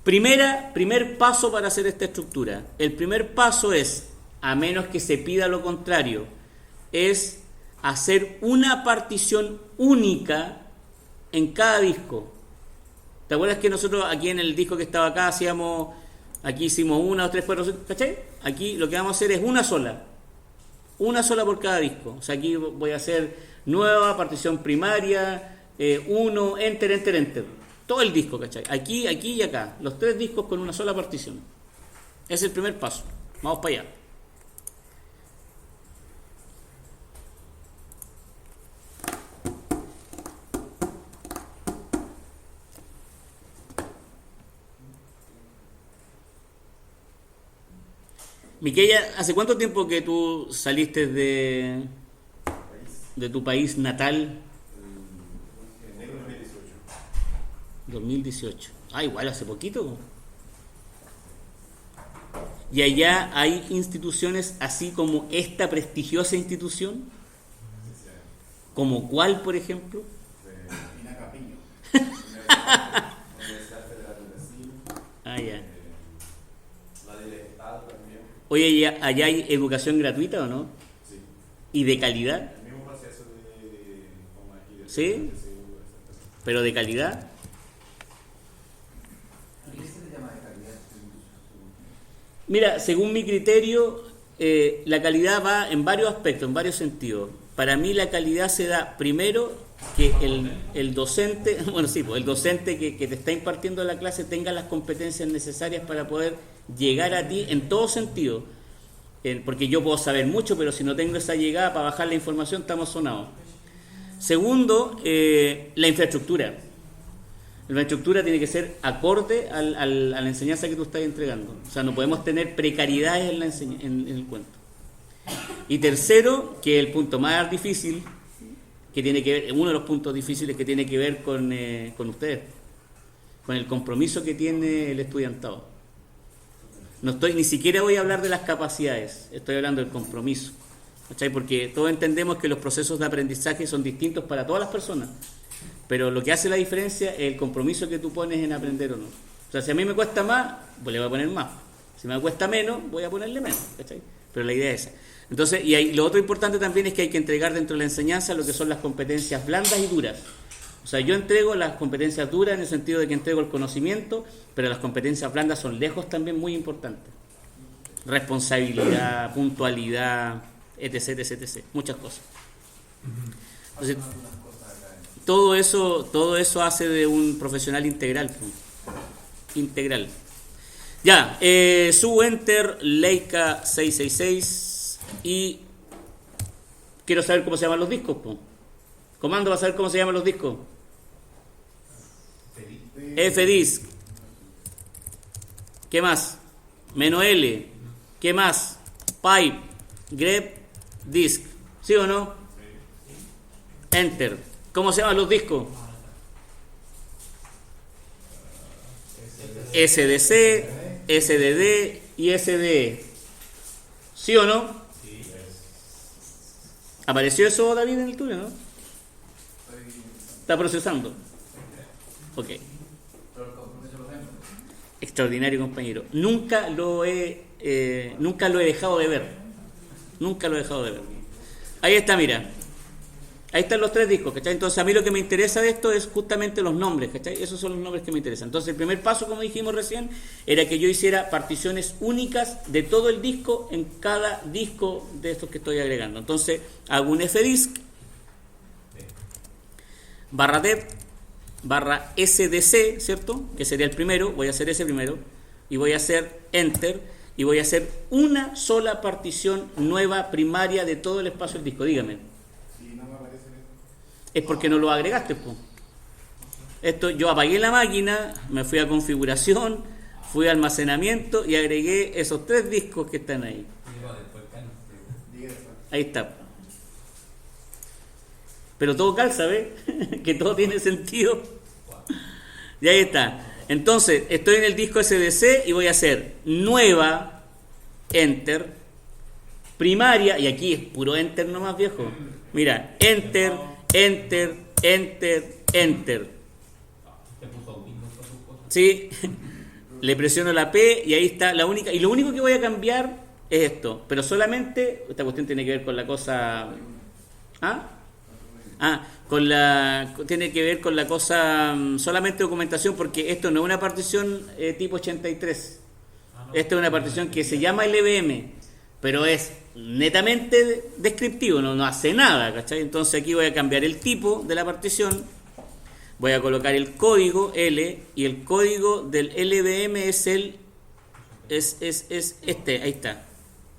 Primer paso para hacer esta estructura. El primer paso es, a menos que se pida lo contrario, es hacer una partición única en cada disco. ¿Te acuerdas que nosotros aquí en el disco que estaba acá hicimos 1, 2, 3, 4, 5, ¿cachai? Aquí lo que vamos a hacer es una sola por cada disco. O sea, aquí voy a hacer nueva partición primaria, 1, enter. Todo el disco, ¿cachai? Aquí y acá. Los 3 discos con una sola partición. Ese es el primer paso. Vamos para allá. Miquella, ¿hace cuánto tiempo que tú saliste de tu país natal?
Enero de 2018.
2018. Ah, igual hace poquito. Y allá hay instituciones así como esta prestigiosa institución. ¿Como cuál, por ejemplo?
Inacapiño.
Universidad Federal de Brasil.
Ah, ya. Oye, ¿allá hay educación gratuita o no?
Sí.
¿Y de calidad?
El mismo proceso de como aquí de
¿Sí?
seguro,
¿Pero de calidad?
¿A qué se le llama de calidad?
Mira, según mi criterio, la calidad va en varios aspectos, en varios sentidos. Para mí la calidad se da primero que el docente, bueno sí, pues el docente que te está impartiendo la clase tenga las competencias necesarias para poder llegar a ti en todo sentido. Porque yo puedo saber mucho, pero si no tengo esa llegada para bajar la información, estamos sonados. Segundo, la infraestructura. La infraestructura tiene que ser acorde a la enseñanza que tú estás entregando. O sea, no podemos tener precariedades en el cuento. Y tercero, que el punto más difícil, que tiene que ver, uno de los puntos difíciles que tiene que ver con ustedes, con el compromiso que tiene el estudiantado. Ni siquiera voy a hablar de las capacidades, estoy hablando del compromiso. ¿Cachai? Porque todos entendemos que los procesos de aprendizaje son distintos para todas las personas. Pero lo que hace la diferencia es el compromiso que tú pones en aprender o no. O sea, si a mí me cuesta más, pues le voy a poner más. Si me cuesta menos, voy a ponerle menos. ¿Cachai? Pero la idea es esa. Entonces, lo otro importante también es que hay que entregar dentro de la enseñanza lo que son las competencias blandas y duras. O sea, yo entrego las competencias duras en el sentido de que entrego el conocimiento, pero las competencias blandas son lejos también muy importantes. Responsabilidad, puntualidad, etc, etc, etc. Muchas cosas. Entonces, todo eso hace de un profesional integral. Integral. Ya, su enter Leica 666 y quiero saber cómo se llaman los discos. Comando va a saber cómo se llaman los discos. F-Disc. ¿Qué más? Menos L. ¿Qué más? Pipe. Grep. Disc. ¿Sí o no? Enter. ¿Cómo se llaman los discos? SDC, SDD y SDE. ¿Sí o no? ¿Apareció eso, David, en el tuyo, no? Está procesando. Ok. Extraordinario, compañero. Nunca lo he dejado de ver. Nunca lo he dejado de ver. Ahí está, mira. Ahí están los 3 discos, ¿cachai? Entonces a mí lo que me interesa de esto es justamente los nombres, ¿cachai? Esos son los nombres que me interesan. Entonces el primer paso, como dijimos recién, era que yo hiciera particiones únicas de todo el disco en cada disco de estos que estoy agregando. Entonces hago un F-Disc, barra dep, barra SDC, ¿cierto? Que sería el primero, voy a hacer ese primero, y voy a hacer Enter, y voy a hacer una sola partición nueva primaria de todo el espacio del disco. Dígame. Es porque no lo agregaste, pues. Esto, yo apagué la máquina, me fui a configuración, fui a almacenamiento y agregué esos 3 discos que están ahí. Ahí está. Pero todo calza, ¿ves? Que todo tiene sentido. Y ahí está. Entonces, estoy en el disco SDC y voy a hacer nueva, Enter, primaria, y aquí es puro Enter nomás, viejo. Mira, Enter, Enter, Enter, Enter. Sí, le presiono la P y ahí está la única. Y lo único que voy a cambiar es esto. Pero solamente, esta cuestión tiene que ver con la cosa. Tiene que ver con la cosa solamente documentación, porque esto no es una partición tipo 83. Esta es una partición que se llama LVM, pero es netamente descriptivo, no hace nada, ¿cachai? Entonces aquí voy a cambiar el tipo de la partición, voy a colocar el código L, y el código del LVM es este, ahí está,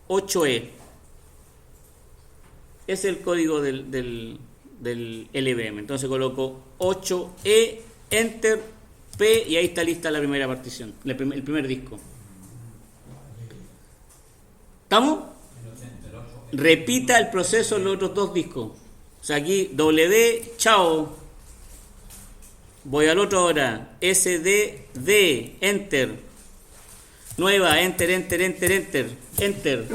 8E. Es el código del LVM. Entonces coloco 8E, Enter, P, y ahí está lista la primera partición, el primer disco. ¿Estamos? Repita el proceso en los otros 2 discos. O sea, aquí W, chao. Voy al otro ahora. SDD, Enter. Nueva, Enter, Enter, Enter, Enter. Enter.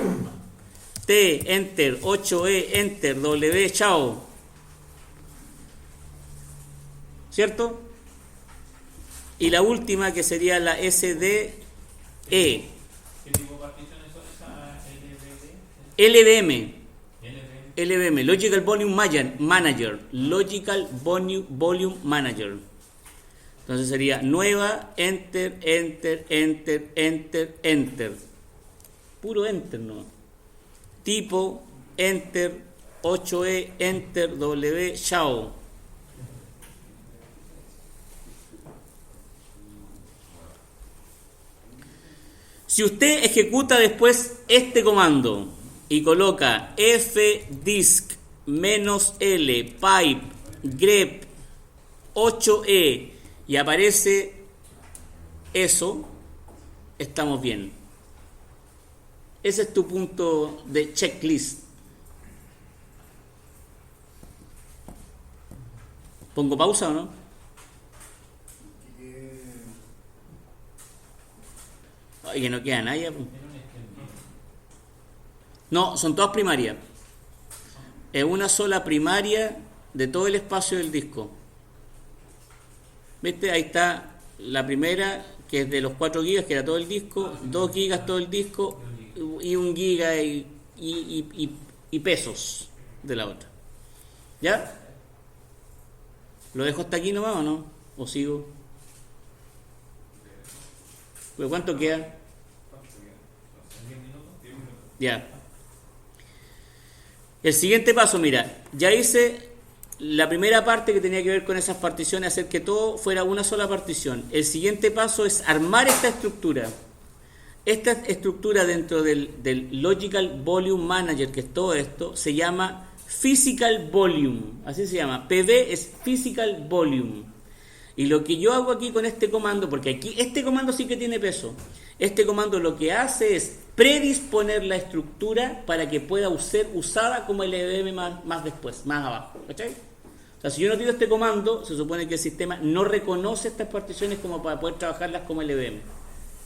T, Enter. 8E, Enter. W, chao. ¿Cierto? Y la última que sería la SDE.
¿Qué tipo de particiones son esas?
LVM. LVM, Logical Volume Manager. Logical Volume Manager. Entonces sería nueva, enter, enter, enter, enter, enter. Puro enter, ¿no? Tipo, enter, 8E, enter, W, chao. Si usted ejecuta después este comando y coloca fdisk -l pipe grep 8e y aparece eso, estamos bien. Ese es tu punto de checklist. ¿Pongo pausa o no? Oye, no queda nadie. No, son todas primarias. Es una sola primaria de todo el espacio del disco. ¿Viste? Ahí está la primera, que es de los 4 gigas, que era todo el disco, 2 gigas todo el disco, y 1 giga y pesos de la otra. ¿Ya? ¿Lo dejo hasta aquí nomás o no? ¿O sigo? ¿Pero cuánto queda? Ya. El siguiente paso, mira, ya hice la primera parte que tenía que ver con esas particiones, hacer que todo fuera una sola partición. El siguiente paso es armar esta estructura. Esta estructura dentro del Logical Volume Manager, que es todo esto, se llama Physical Volume. Así se llama. PV es Physical Volume. Y lo que yo hago aquí con este comando, porque aquí este comando sí que tiene peso. Este comando lo que hace es predisponer la estructura para que pueda ser usada como LVM más después, más abajo. ¿Cachai? O sea, si yo no tiro este comando, se supone que el sistema no reconoce estas particiones como para poder trabajarlas como LVM.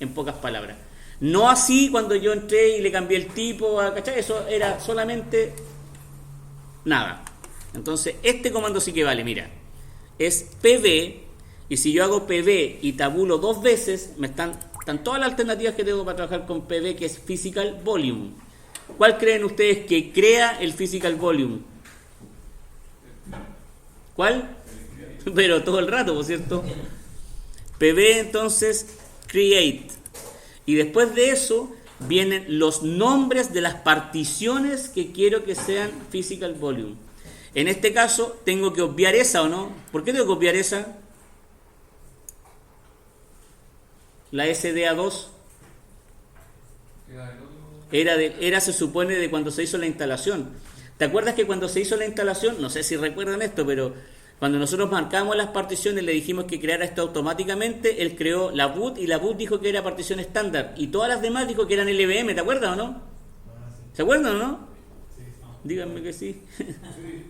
En pocas palabras. No así cuando yo entré y le cambié el tipo, ¿cachai? Eso era solamente nada. Entonces, este comando sí que vale, mira. Es PV, y si yo hago PV y tabulo 2 veces, están todas las alternativas que tengo para trabajar con PV, que es Physical Volume. ¿Cuál creen ustedes que crea el Physical Volume? ¿Cuál? Pero todo el rato, ¿por cierto? PV entonces, create. Y después de eso vienen los nombres de las particiones que quiero que sean Physical Volume. En este caso, tengo que obviar esa, ¿o no? ¿Por qué tengo que obviar esa? La SDA2 era se supone de cuando se hizo la instalación. ¿Te acuerdas que cuando se hizo la instalación, no sé si recuerdan esto, pero cuando nosotros marcamos las particiones, le dijimos que creara esto automáticamente, él creó la boot y la boot dijo que era partición estándar y todas las demás dijo que eran LVM, ¿te acuerdas o no? ¿Se acuerdan o no? Díganme que sí.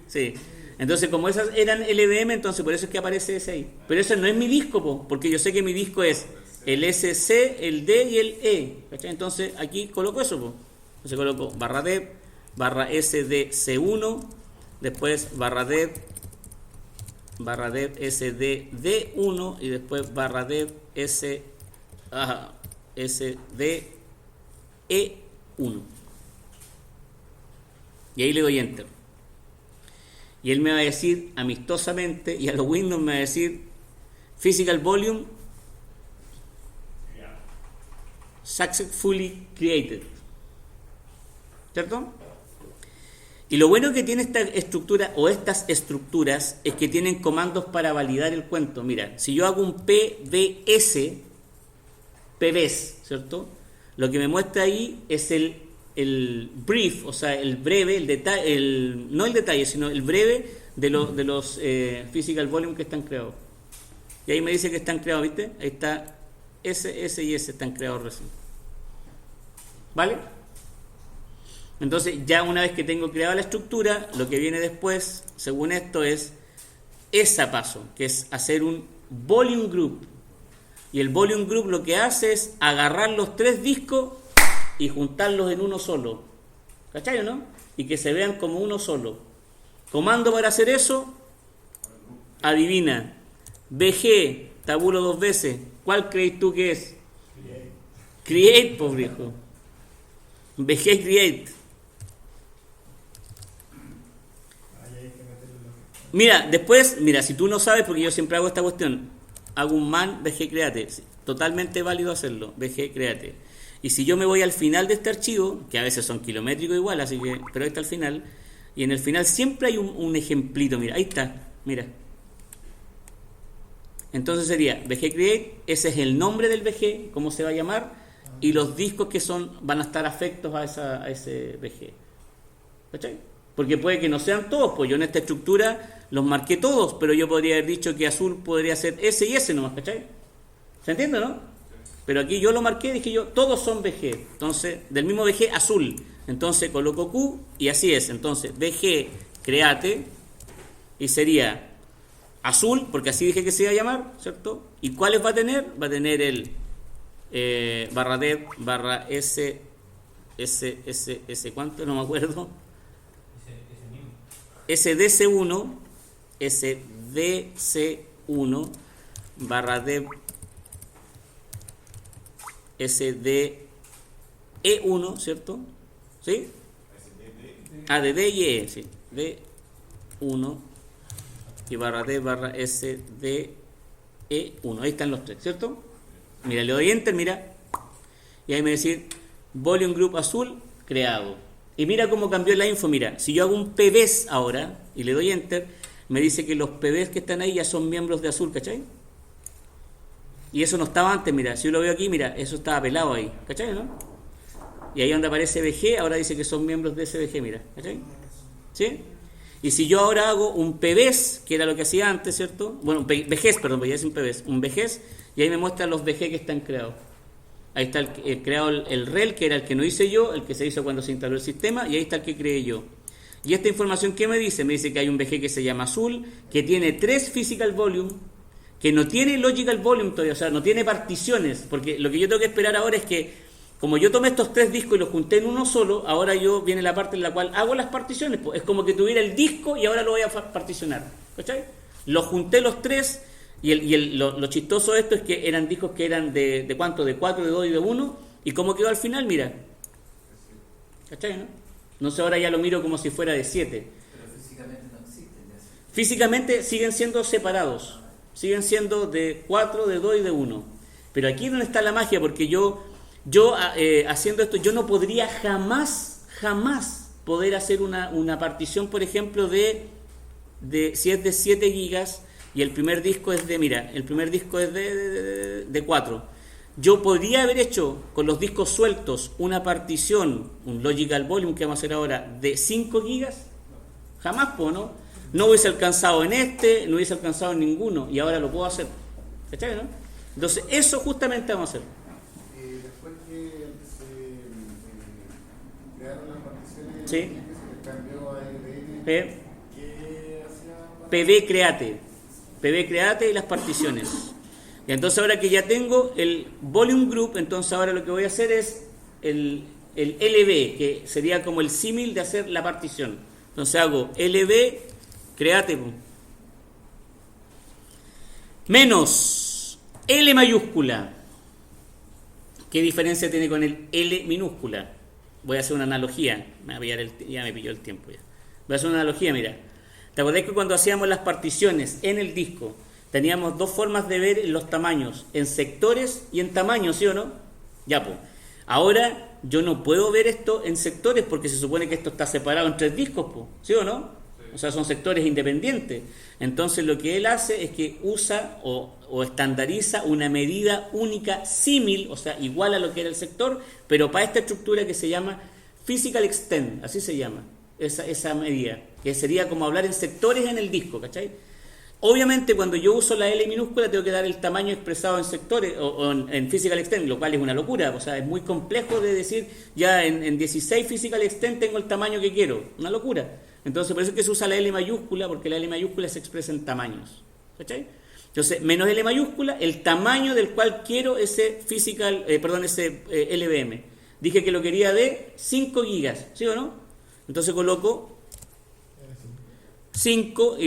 Sí. Entonces, como esas eran LVM, entonces por eso es que aparece ese ahí. Pero ese no es mi disco, porque yo sé que mi disco es el SC, el D y el E. ¿Cachai? Entonces, aquí coloco eso, po. Entonces coloco /dev, /sdc1, después /dev sdd1 y después /dev sde1. Y ahí le doy enter. Y él me va a decir amistosamente, y a los Windows me va a decir Physical Volume successfully created. ¿Cierto? Y lo bueno que tiene esta estructura o estas estructuras es que tienen comandos para validar el cuento. Mira, si yo hago un PVS, ¿cierto? Lo que me muestra ahí es el brief, o sea, el breve, el detalle, no el detalle, sino el breve de los Physical Volume que están creados. Y ahí me dice que están creados, ¿viste? Ahí está S y S están creados recién. ¿Vale? Entonces, ya una vez que tengo creada la estructura, lo que viene después, según esto, es ese paso, que es hacer un volume group. Y el volume group lo que hace es agarrar los 3 discos y juntarlos en uno solo. ¿Cachai o no? Y que se vean como uno solo. Comando para hacer eso, adivina. BG, tabulo 2 veces. ¿Cuál crees tú que es? Create, pues viejo. BG create. Mira, después, mira, si tú no sabes, porque yo siempre hago esta cuestión, hago un man VG Create, totalmente válido hacerlo, VG Create. Y si yo me voy al final de este archivo, que a veces son kilométricos igual, así que, pero ahí está el final, y en el final siempre hay un ejemplito, mira, ahí está, mira. Entonces sería VG Create, ese es el nombre del VG, cómo se va a llamar, y los discos que van a estar afectos a ese VG. ¿Cachai? Porque puede que no sean todos, pues yo en esta estructura los marqué todos, pero yo podría haber dicho que azul podría ser ese y ese nomás, ¿cachai? ¿Se entiende, no? Pero aquí yo lo marqué, dije yo, todos son VG. Entonces, del mismo VG azul. Entonces coloco Q y así es. Entonces, VG Create y sería azul, porque así dije que se iba a llamar, ¿cierto? ¿Y cuáles va a tener? Va a tener el barra dev, barra S, ¿cuánto? No me acuerdo. SDC1, SDC1, barra dev, SDE1, ¿cierto? ¿Sí? De D y E, sí. D1 y barra D barra SDE1. Ahí están los tres, ¿cierto? Mira, le doy enter, mira. Y ahí me decir volume group azul creado. Y mira cómo cambió la info, mira. Si yo hago un PBs ahora y le doy enter, me dice que los PBs que están ahí ya son miembros de azul, ¿cachai? Y eso no estaba antes, mira, si yo lo veo aquí, mira, eso estaba pelado ahí, ¿cachai, no? Y ahí donde aparece VG, ahora dice que son miembros de ese VG, mira, ¿cachai? ¿Sí? Y si yo ahora hago un PBs, que era lo que hacía antes, ¿cierto? Bueno, VGs, perdón, porque ya es un PBs, un VGs, y ahí me muestra los VG que están creados. Ahí está el creado el rel, que era el que no hice yo, el que se hizo cuando se instaló el sistema, y ahí está el que creé yo. Y esta información, ¿qué me dice? Me dice que hay un VG que se llama azul, que tiene 3 physical volume, que no tiene logical volume todavía, o sea, no tiene particiones, porque lo que yo tengo que esperar ahora es que, como yo tomé estos 3 discos y los junté en uno solo, ahora viene la parte en la cual hago las particiones, pues es como que tuviera el disco y ahora lo voy a particionar, ¿cachai? Los junté los 3 y lo chistoso de esto es que eran discos que eran de ¿cuánto? De 4, de 2 y de 1, y cómo quedó al final, mira, ¿cachai, no? No sé, ahora ya lo miro como si fuera de 7.
Pero físicamente no existen.
Físicamente siguen siendo separados. Siguen siendo de 4, de 2 y de 1. Pero aquí es donde está la magia, porque yo haciendo esto, yo no podría jamás poder hacer una partición, por ejemplo, si es de 7 gigas y el primer disco es de 4. Yo podría haber hecho con los discos sueltos una partición, un logical volume que vamos a hacer ahora, de 5 gigas. Jamás, ¿no? No hubiese alcanzado en no hubiese alcanzado en ninguno, y ahora lo puedo hacer. ¿Cachai, no? Entonces, eso justamente vamos a hacer.
Después que se crearon las particiones,
Sí.
se les cambió a LVM,
¿qué
hacía?
PB Create y las particiones. Y entonces ahora que ya tengo el volume group, entonces ahora lo que voy a hacer es el LB, que sería como el símil de hacer la partición. Entonces hago LB Create menos L mayúscula. ¿Qué diferencia tiene con el L minúscula? Voy a hacer una analogía. Ya me pilló el tiempo ya. Voy a hacer una analogía, mira. ¿Te acordás que cuando hacíamos las particiones en el disco teníamos 2 formas de ver los tamaños, en sectores y en tamaños, ¿sí o no? Ya, pues. Ahora yo no puedo ver esto en sectores porque se supone que esto está separado en 3 discos, pues, ¿sí o no? O sea, son sectores independientes. Entonces lo que él hace es que usa o estandariza una medida única símil, o sea, igual a lo que era el sector, pero para esta estructura que se llama Physical Extend, así se llama, esa medida, que sería como hablar en sectores en el disco, ¿cachai? Obviamente cuando yo uso la L minúscula tengo que dar el tamaño expresado en sectores o en Physical Extend, lo cual es una locura, o sea, es muy complejo de decir, ya en 16 Physical Extend tengo el tamaño que quiero, una locura. Entonces por eso es que se usa la L mayúscula, porque la L mayúscula se expresa en tamaños, ¿cachai? Entonces, menos L mayúscula, el tamaño del cual quiero ese LVM. Dije que lo quería de 5 gigas, ¿sí o no? Entonces coloco 5,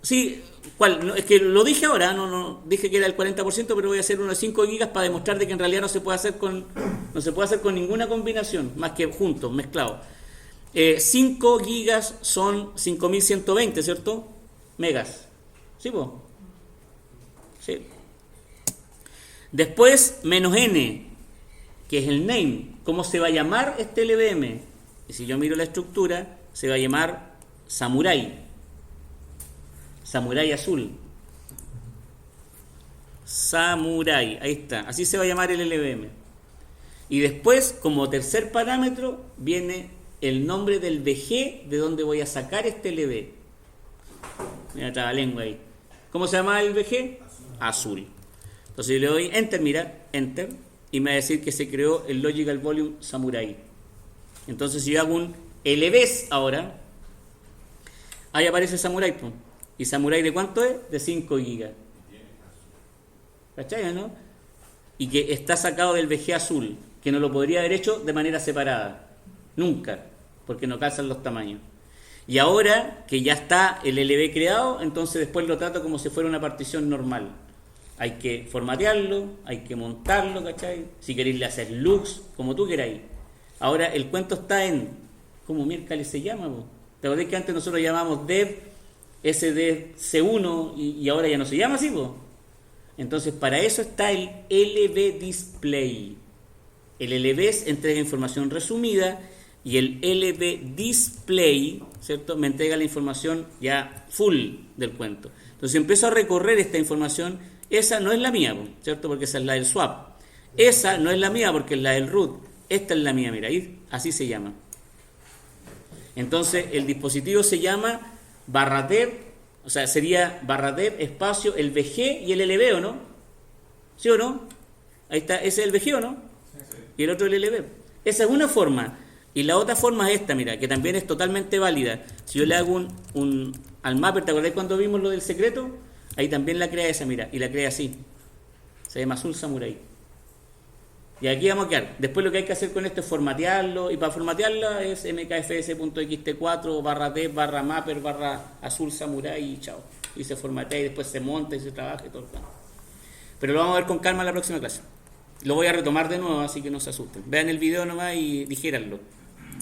sí, ¿cuál? No, es que lo dije ahora, no dije que era el 40%, pero voy a hacer uno de 5 gigas para demostrar de que en realidad no se puede hacer con ninguna combinación, más que juntos, mezclados. 5 gigas son 5120, ¿cierto? megas. ¿Sí, po? Sí. Después, -n, que es el name. ¿Cómo se va a llamar este LVM? Y si yo miro la estructura, se va a llamar Samurai. Samurai azul. Samurai, ahí está. Así se va a llamar el LVM. Y después, como tercer parámetro, viene el nombre del VG de donde voy a sacar este LV. Mira, está la lengua ahí. ¿Cómo se llama el VG? Azul. Entonces yo le doy Enter, mira, Enter, y me va a decir que se creó el Logical Volume Samurai. Entonces si yo hago un LVs ahora, ahí aparece Samurai, pues. ¿Y Samurai de cuánto es? De 5 GB. ¿Cachai, no? Y que está sacado del VG azul, que no lo podría haber hecho de manera separada. Nunca, porque no calzan los tamaños. Y ahora que ya está el LV creado, entonces después lo trato como si fuera una partición normal. Hay que formatearlo, hay que montarlo, ¿cachai? Si queréis le hacer looks, como tú queráis. Ahora el cuento está en, ¿cómo miércoles se llama, po? ¿Te acordás que antes nosotros llamábamos dev, SDC1 y ahora ya no se llama así, po? Entonces para eso está el LV Display. El LV entrega información resumida y el LV Display, ¿cierto?, me entrega la información ya full del cuento. Entonces empiezo a recorrer esta información. Esa no es la mía, ¿cierto?, porque esa es la del swap. Esa no es la mía porque es la del root. Esta es la mía, mira, ahí, así se llama. Entonces el dispositivo se llama /dev, o sea, sería /dev espacio el VG y el LV, ¿o no? ¿Sí o no? Ahí está, ese es el VG, ¿o no? Y el otro el LV. Esa es una forma. Y la otra forma es esta, mira, que también es totalmente válida. Si yo le hago al mapper, ¿te acordás cuando vimos lo del secreto? Ahí también la crea esa, mira, y la crea así. Se llama Azul Samurai. Y aquí vamos a quedar. Después lo que hay que hacer con esto es formatearlo, y para formatearla es mkfs.xt4 /dev /mapper /azul samurai y chao. Y se formatea y después se monta y se trabaja y todo el plan. Pero lo vamos a ver con calma en la próxima clase. Lo voy a retomar de nuevo, así que no se asusten. Vean el video nomás y dijéranlo.